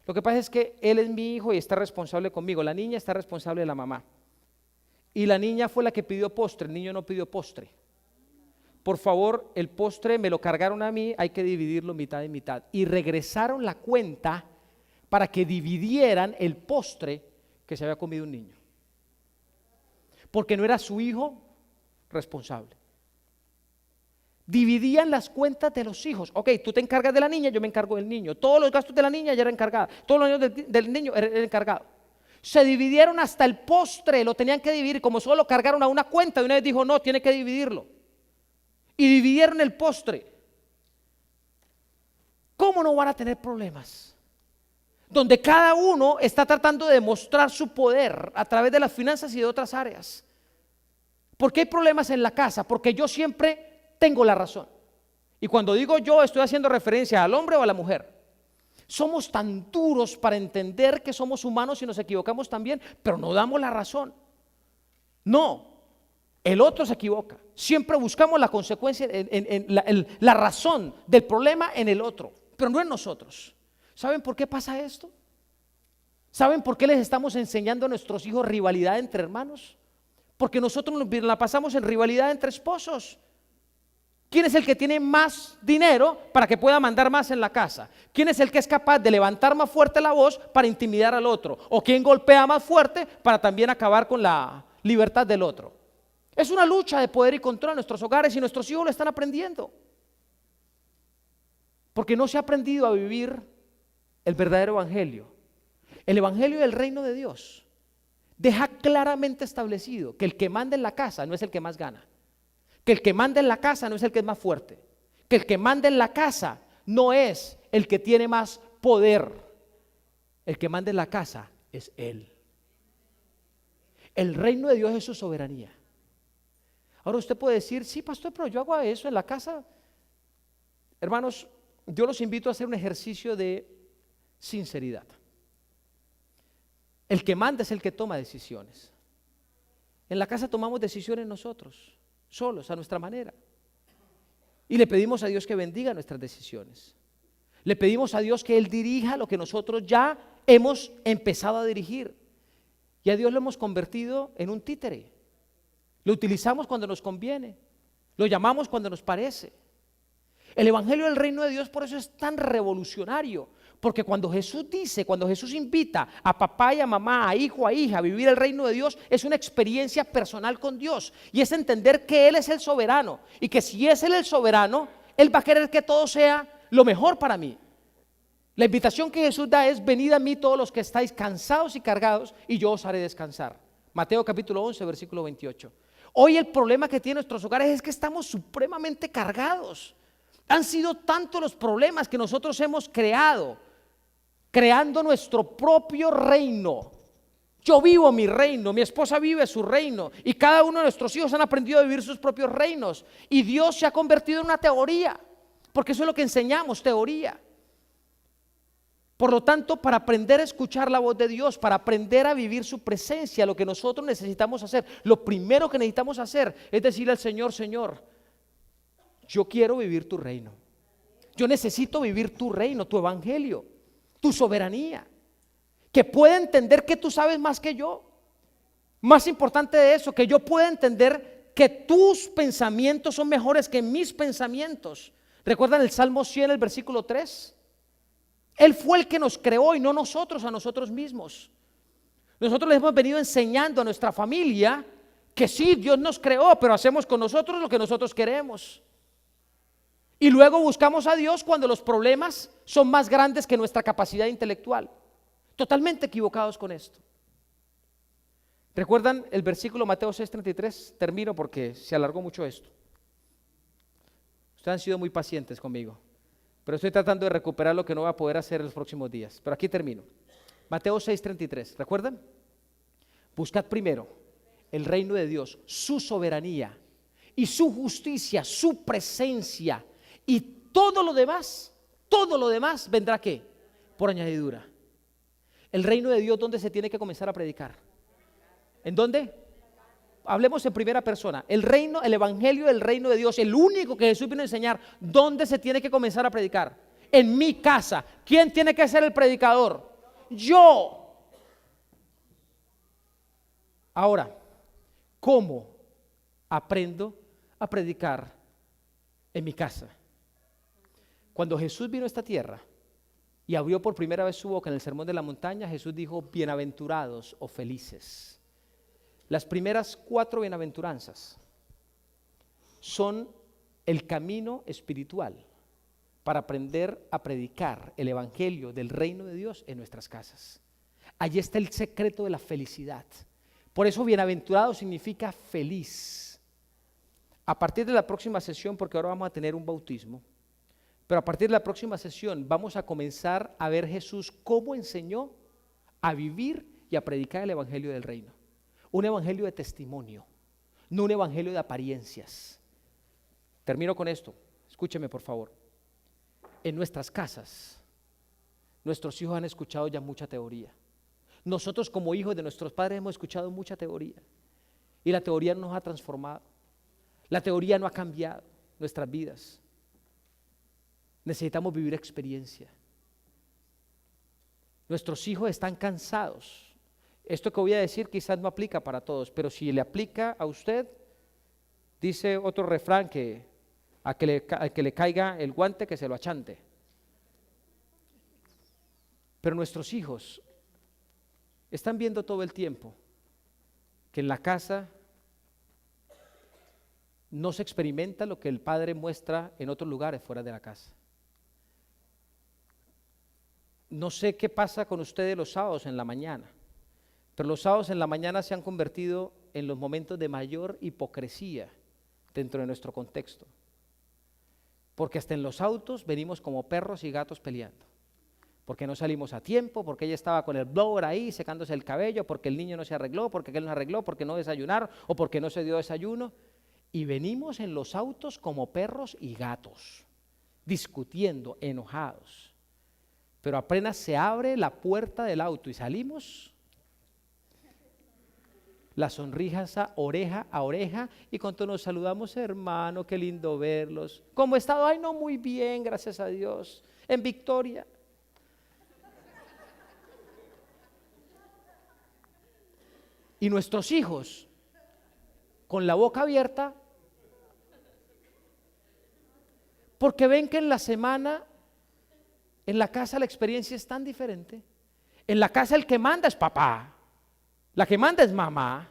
Lo que pasa es que él es mi hijo y está responsable conmigo. La niña está responsable de la mamá. Y la niña fue la que pidió postre, el niño no pidió postre. Por favor, el postre me lo cargaron a mí, hay que dividirlo mitad y mitad. Y regresaron la cuenta para que dividieran el postre que se había comido un niño. Porque no era su hijo responsable. Dividían las cuentas de los hijos. Ok, tú te encargas de la niña, yo me encargo del niño. Todos los gastos de la niña ya era encargada. Todos los años del niño era encargado. Se dividieron hasta el postre, lo tenían que dividir. Como solo lo cargaron a una cuenta, de una vez dijo, no, tiene que dividirlo. Y dividieron el postre. ¿Cómo no van a tener problemas? Donde cada uno está tratando de demostrar su poder a través de las finanzas y de otras áreas. ¿Por qué hay problemas en la casa? Porque yo siempre tengo la razón. Y cuando digo yo, estoy haciendo referencia al hombre o a la mujer. Somos tan duros para entender que somos humanos y nos equivocamos también, pero no damos la razón. No. El otro se equivoca. Siempre buscamos la consecuencia, la razón del problema en el otro, pero no en nosotros. ¿Saben por qué pasa esto? ¿Saben por qué les estamos enseñando a nuestros hijos rivalidad entre hermanos? porque nosotros nos la pasamos en rivalidad entre esposos. ¿Quién es el que tiene más dinero para que pueda mandar más en la casa? ¿Quién es el que es capaz de levantar más fuerte la voz para intimidar al otro? ¿O quién golpea más fuerte para también acabar con la libertad del otro? Es una lucha de poder y control en nuestros hogares y nuestros hijos lo están aprendiendo. Porque no se ha aprendido a vivir el verdadero evangelio. El evangelio del reino de Dios deja claramente establecido que el que manda en la casa no es el que más gana. Que el que manda en la casa no es el que es más fuerte, que el que manda en la casa no es el que tiene más poder, el que manda en la casa es Él. El reino de Dios es su soberanía. Ahora usted puede decir, sí pastor, pero yo hago eso en la casa. Hermanos, yo los invito a hacer un ejercicio de sinceridad. El que manda es el que toma decisiones. En la casa tomamos decisiones nosotros, solos, a nuestra manera. Y le pedimos a Dios que bendiga nuestras decisiones. Le pedimos a Dios que Él dirija lo que nosotros ya hemos empezado a dirigir. Y a Dios lo hemos convertido en un títere. Lo utilizamos cuando nos conviene. Lo llamamos cuando nos parece. El evangelio del reino de Dios por eso es tan revolucionario. Porque cuando Jesús dice, cuando Jesús invita a papá y a mamá, a hijo, a hija a vivir el reino de Dios, es una experiencia personal con Dios. Y es entender que Él es el soberano. Y que si es Él el soberano, Él va a querer que todo sea lo mejor para mí. La invitación que Jesús da es: venid a mí todos los que estáis cansados y cargados, y yo os haré descansar. Mateo capítulo 11, versículo 28. Hoy el problema que tienen nuestros hogares es que estamos supremamente cargados. Han sido tantos los problemas que nosotros hemos creando nuestro propio reino. Yo vivo mi reino, mi esposa vive su reino, y cada uno de nuestros hijos han aprendido a vivir sus propios reinos. Y Dios se ha convertido en una teoría, porque eso es lo que enseñamos, teoría. Por lo tanto, para aprender a escuchar la voz de Dios, para aprender a vivir su presencia, lo que nosotros necesitamos hacer, lo primero que necesitamos hacer es decirle al Señor: Señor, yo quiero vivir tu reino. Yo necesito vivir tu reino, tu evangelio, tu soberanía. Que pueda entender que tú sabes más que yo. Más importante de eso, que yo pueda entender que tus pensamientos son mejores que mis pensamientos. ¿Recuerdan el Salmo 100, el versículo 3? Él fue el que nos creó y no nosotros a nosotros mismos. Nosotros les hemos venido enseñando a nuestra familia que sí, Dios nos creó, pero hacemos con nosotros lo que nosotros queremos. Y luego buscamos a Dios cuando los problemas son más grandes que nuestra capacidad intelectual. Totalmente equivocados con esto. ¿Recuerdan el versículo Mateo 6:33? Termino porque se alargó mucho esto. Ustedes han sido muy pacientes conmigo, pero estoy tratando de recuperar lo que no voy a poder hacer en los próximos días. Pero aquí termino. Mateo 6:33, ¿recuerdan? Buscad primero el reino de Dios, su soberanía y su justicia, su presencia, y todo lo demás vendrá ¿qué? Por añadidura. El reino de Dios, ¿dónde se tiene que comenzar a predicar? ¿En dónde? Hablemos en primera persona. El reino, el evangelio del reino de Dios, el único que Jesús vino a enseñar, ¿dónde se tiene que comenzar a predicar? En mi casa. ¿Quién tiene que ser el predicador? Yo. Ahora, ¿cómo aprendo a predicar en mi casa? Cuando Jesús vino a esta tierra y abrió por primera vez su boca en el Sermón de la Montaña, Jesús dijo: bienaventurados o felices. Las primeras 4 bienaventuranzas son el camino espiritual para aprender a predicar el evangelio del reino de Dios en nuestras casas. Allí está el secreto de la felicidad. Por eso bienaventurado significa feliz. A partir de la próxima sesión, porque ahora vamos a tener un bautismo, pero a partir de la próxima sesión vamos a comenzar a ver Jesús cómo enseñó a vivir y a predicar el evangelio del reino. Un evangelio de testimonio, no un evangelio de apariencias. Termino con esto, escúcheme por favor. En nuestras casas, nuestros hijos han escuchado ya mucha teoría. Nosotros como hijos de nuestros padres hemos escuchado mucha teoría. Y la teoría no nos ha transformado. La teoría no ha cambiado nuestras vidas. Necesitamos vivir experiencia. Nuestros hijos están cansados Esto que voy a decir quizás no aplica para todos, pero si le aplica a usted, dice otro refrán que al que le caiga el guante que se lo achante. Pero nuestros hijos están viendo todo el tiempo que en la casa no se experimenta lo que el padre muestra en otros lugares fuera de la casa. No sé qué pasa con ustedes los sábados en la mañana, pero los sábados en la mañana se han convertido en los momentos de mayor hipocresía dentro de nuestro contexto. Porque hasta en los autos venimos como perros y gatos peleando. Porque no salimos a tiempo, porque ella estaba con el blower ahí secándose el cabello, porque el niño no se arregló, porque aquel no se arregló, porque no desayunaron o porque no se dio desayuno. Y venimos en los autos como perros y gatos, discutiendo, enojados. Pero apenas se abre la puerta del auto y salimos, la sonrisa oreja a oreja, y cuando nos saludamos, hermano, qué lindo verlos. ¿Cómo ha estado? Ay, no, muy bien, gracias a Dios, en victoria. Y nuestros hijos, con la boca abierta, porque ven que en la semana, en la casa la experiencia es tan diferente. En la casa el que manda es papá, la que manda es mamá,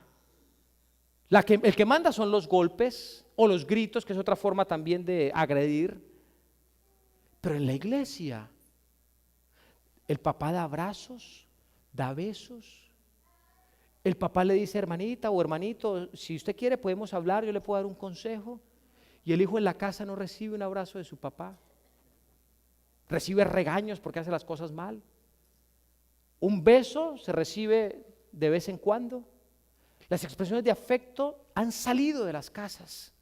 el que manda son los golpes o los gritos, que es otra forma también de agredir. Pero en la iglesia, el papá da abrazos, da besos. El papá le dice, hermanita o hermanito, si usted quiere podemos hablar, yo le puedo dar un consejo. Y el hijo en la casa no recibe un abrazo de su papá, recibe regaños porque hace las cosas mal. Un beso se recibe de vez en cuando. Las expresiones de afecto han salido de las casas.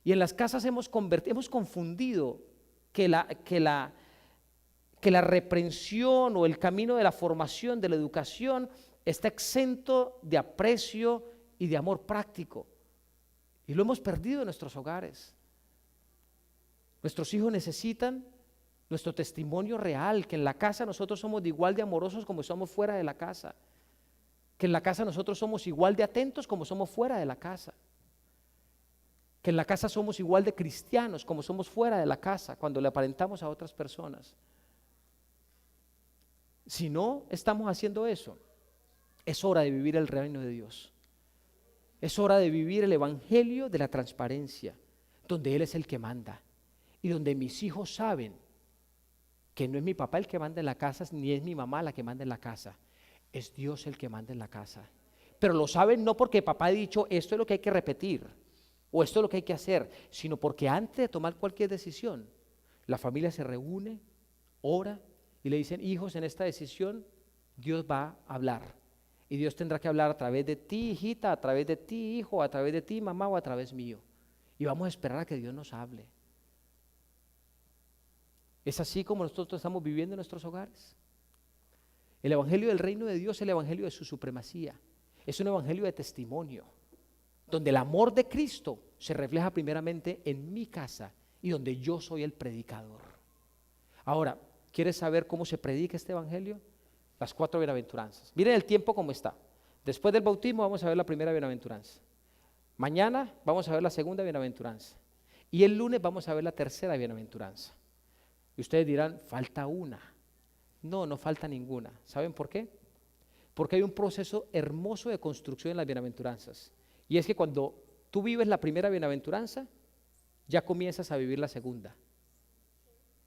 Y en las casas hemos confundido que la reprensión o el camino de la formación, de la educación, está exento de aprecio y de amor práctico. Y lo hemos perdido en nuestros hogares. Nuestros hijos necesitan nuestro testimonio real, que en la casa nosotros somos igual de amorosos como somos fuera de la casa, que en la casa nosotros somos igual de atentos como somos fuera de la casa, que en la casa somos igual de cristianos como somos fuera de la casa cuando le aparentamos a otras personas. Si no estamos haciendo eso, es hora de vivir el reino de Dios. Es hora de vivir el evangelio de la transparencia, donde Él es el que manda y donde mis hijos saben que no es mi papá el que manda en la casa, ni es mi mamá la que manda en la casa, es Dios el que manda en la casa. Pero lo saben no porque papá ha dicho esto es lo que hay que repetir o esto es lo que hay que hacer, sino porque antes de tomar cualquier decisión, la familia se reúne, ora y le dicen, hijos, en esta decisión Dios va a hablar. Y Dios tendrá que hablar a través de ti, hijita, a través de ti, hijo, a través de ti, mamá, o a través mío. Y vamos a esperar a que Dios nos hable. ¿Es así como nosotros estamos viviendo en nuestros hogares? El evangelio del reino de Dios es el evangelio de su supremacía. Es un evangelio de testimonio, donde el amor de Cristo se refleja primeramente en mi casa y donde yo soy el predicador. Ahora, ¿quieres saber cómo se predica este evangelio? Las 4 bienaventuranzas. Miren el tiempo como está. Después del bautismo vamos a ver la primera bienaventuranza. Mañana vamos a ver la segunda bienaventuranza. Y el lunes vamos a ver la tercera bienaventuranza. Y ustedes dirán, falta una. No, no falta ninguna. ¿Saben por qué? Porque hay un proceso hermoso de construcción en las bienaventuranzas. Y es que cuando tú vives la primera bienaventuranza, ya comienzas a vivir la segunda.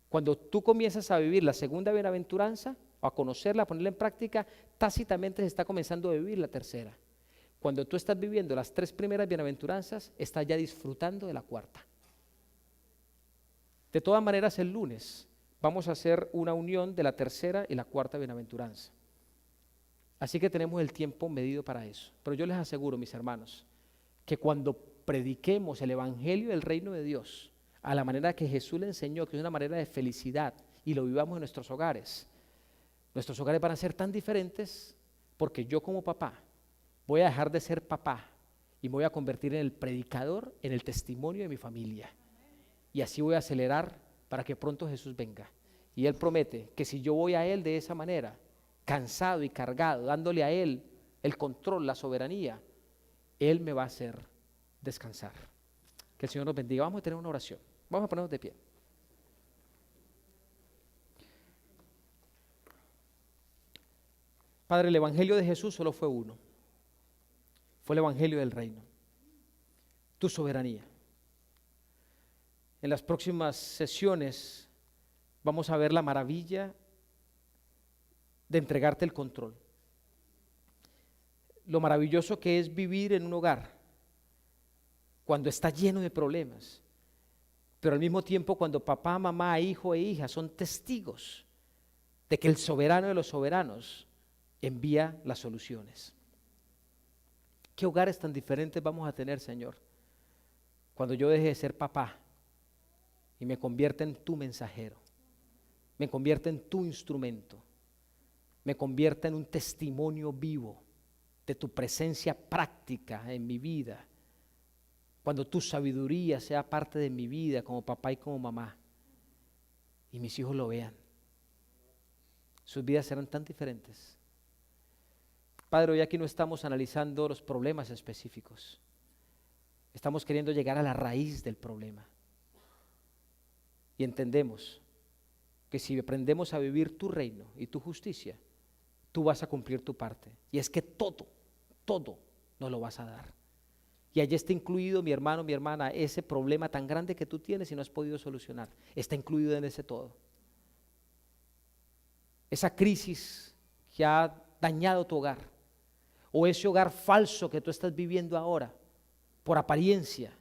Cuando tú comienzas a vivir la segunda bienaventuranza, a conocerla, a ponerla en práctica, tácitamente se está comenzando a vivir la tercera. Cuando tú estás viviendo las 3 primeras bienaventuranzas, estás ya disfrutando de la cuarta. De todas maneras, el lunes vamos a hacer una unión de la tercera y la cuarta bienaventuranza. Así que tenemos el tiempo medido para eso. Pero yo les aseguro, mis hermanos, que cuando prediquemos el evangelio del reino de Dios a la manera que Jesús le enseñó, que es una manera de felicidad, y lo vivamos en nuestros hogares van a ser tan diferentes porque yo como papá voy a dejar de ser papá y me voy a convertir en el predicador, en el testimonio de mi familia. Y así voy a acelerar para que pronto Jesús venga. Y Él promete que si yo voy a Él de esa manera, cansado y cargado, dándole a Él el control, la soberanía, Él me va a hacer descansar. Que el Señor nos bendiga. Vamos a tener una oración. Vamos a ponernos de pie. Padre, el Evangelio de Jesús solo fue uno. Fue el Evangelio del reino. Tu soberanía. En las próximas sesiones vamos a ver la maravilla de entregarte el control. Lo maravilloso que es vivir en un hogar cuando está lleno de problemas, pero al mismo tiempo cuando papá, mamá, hijo e hija son testigos de que el soberano de los soberanos envía las soluciones. ¿Qué hogares tan diferentes vamos a tener, Señor, cuando yo deje de ser papá y me convierta en tu mensajero, me convierta en tu instrumento, me convierta en un testimonio vivo de tu presencia práctica en mi vida, cuando tu sabiduría sea parte de mi vida como papá y como mamá, y mis hijos lo vean? Sus vidas serán tan diferentes. Padre, hoy aquí no estamos analizando los problemas específicos. Estamos queriendo llegar a la raíz del problema. Y entendemos que si aprendemos a vivir tu reino y tu justicia, tú vas a cumplir tu parte. Y es que todo nos lo vas a dar. Y allí está incluido, mi hermano, mi hermana, ese problema tan grande que tú tienes y no has podido solucionar. Está incluido en ese todo. Esa crisis que ha dañado tu hogar, o ese hogar falso que tú estás viviendo ahora, por apariencia,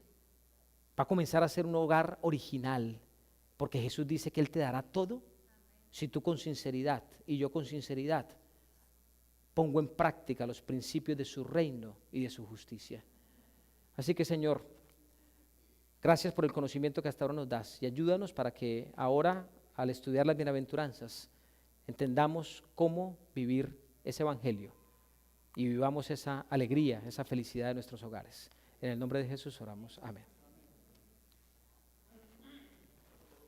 va a comenzar a ser un hogar original, porque Jesús dice que Él te dará todo si tú con sinceridad y yo con sinceridad pongo en práctica los principios de su reino y de su justicia. Así que, Señor, gracias por el conocimiento que hasta ahora nos das y ayúdanos para que ahora, al estudiar las bienaventuranzas, entendamos cómo vivir ese evangelio y vivamos esa alegría, esa felicidad de nuestros hogares. En el nombre de Jesús oramos. Amén.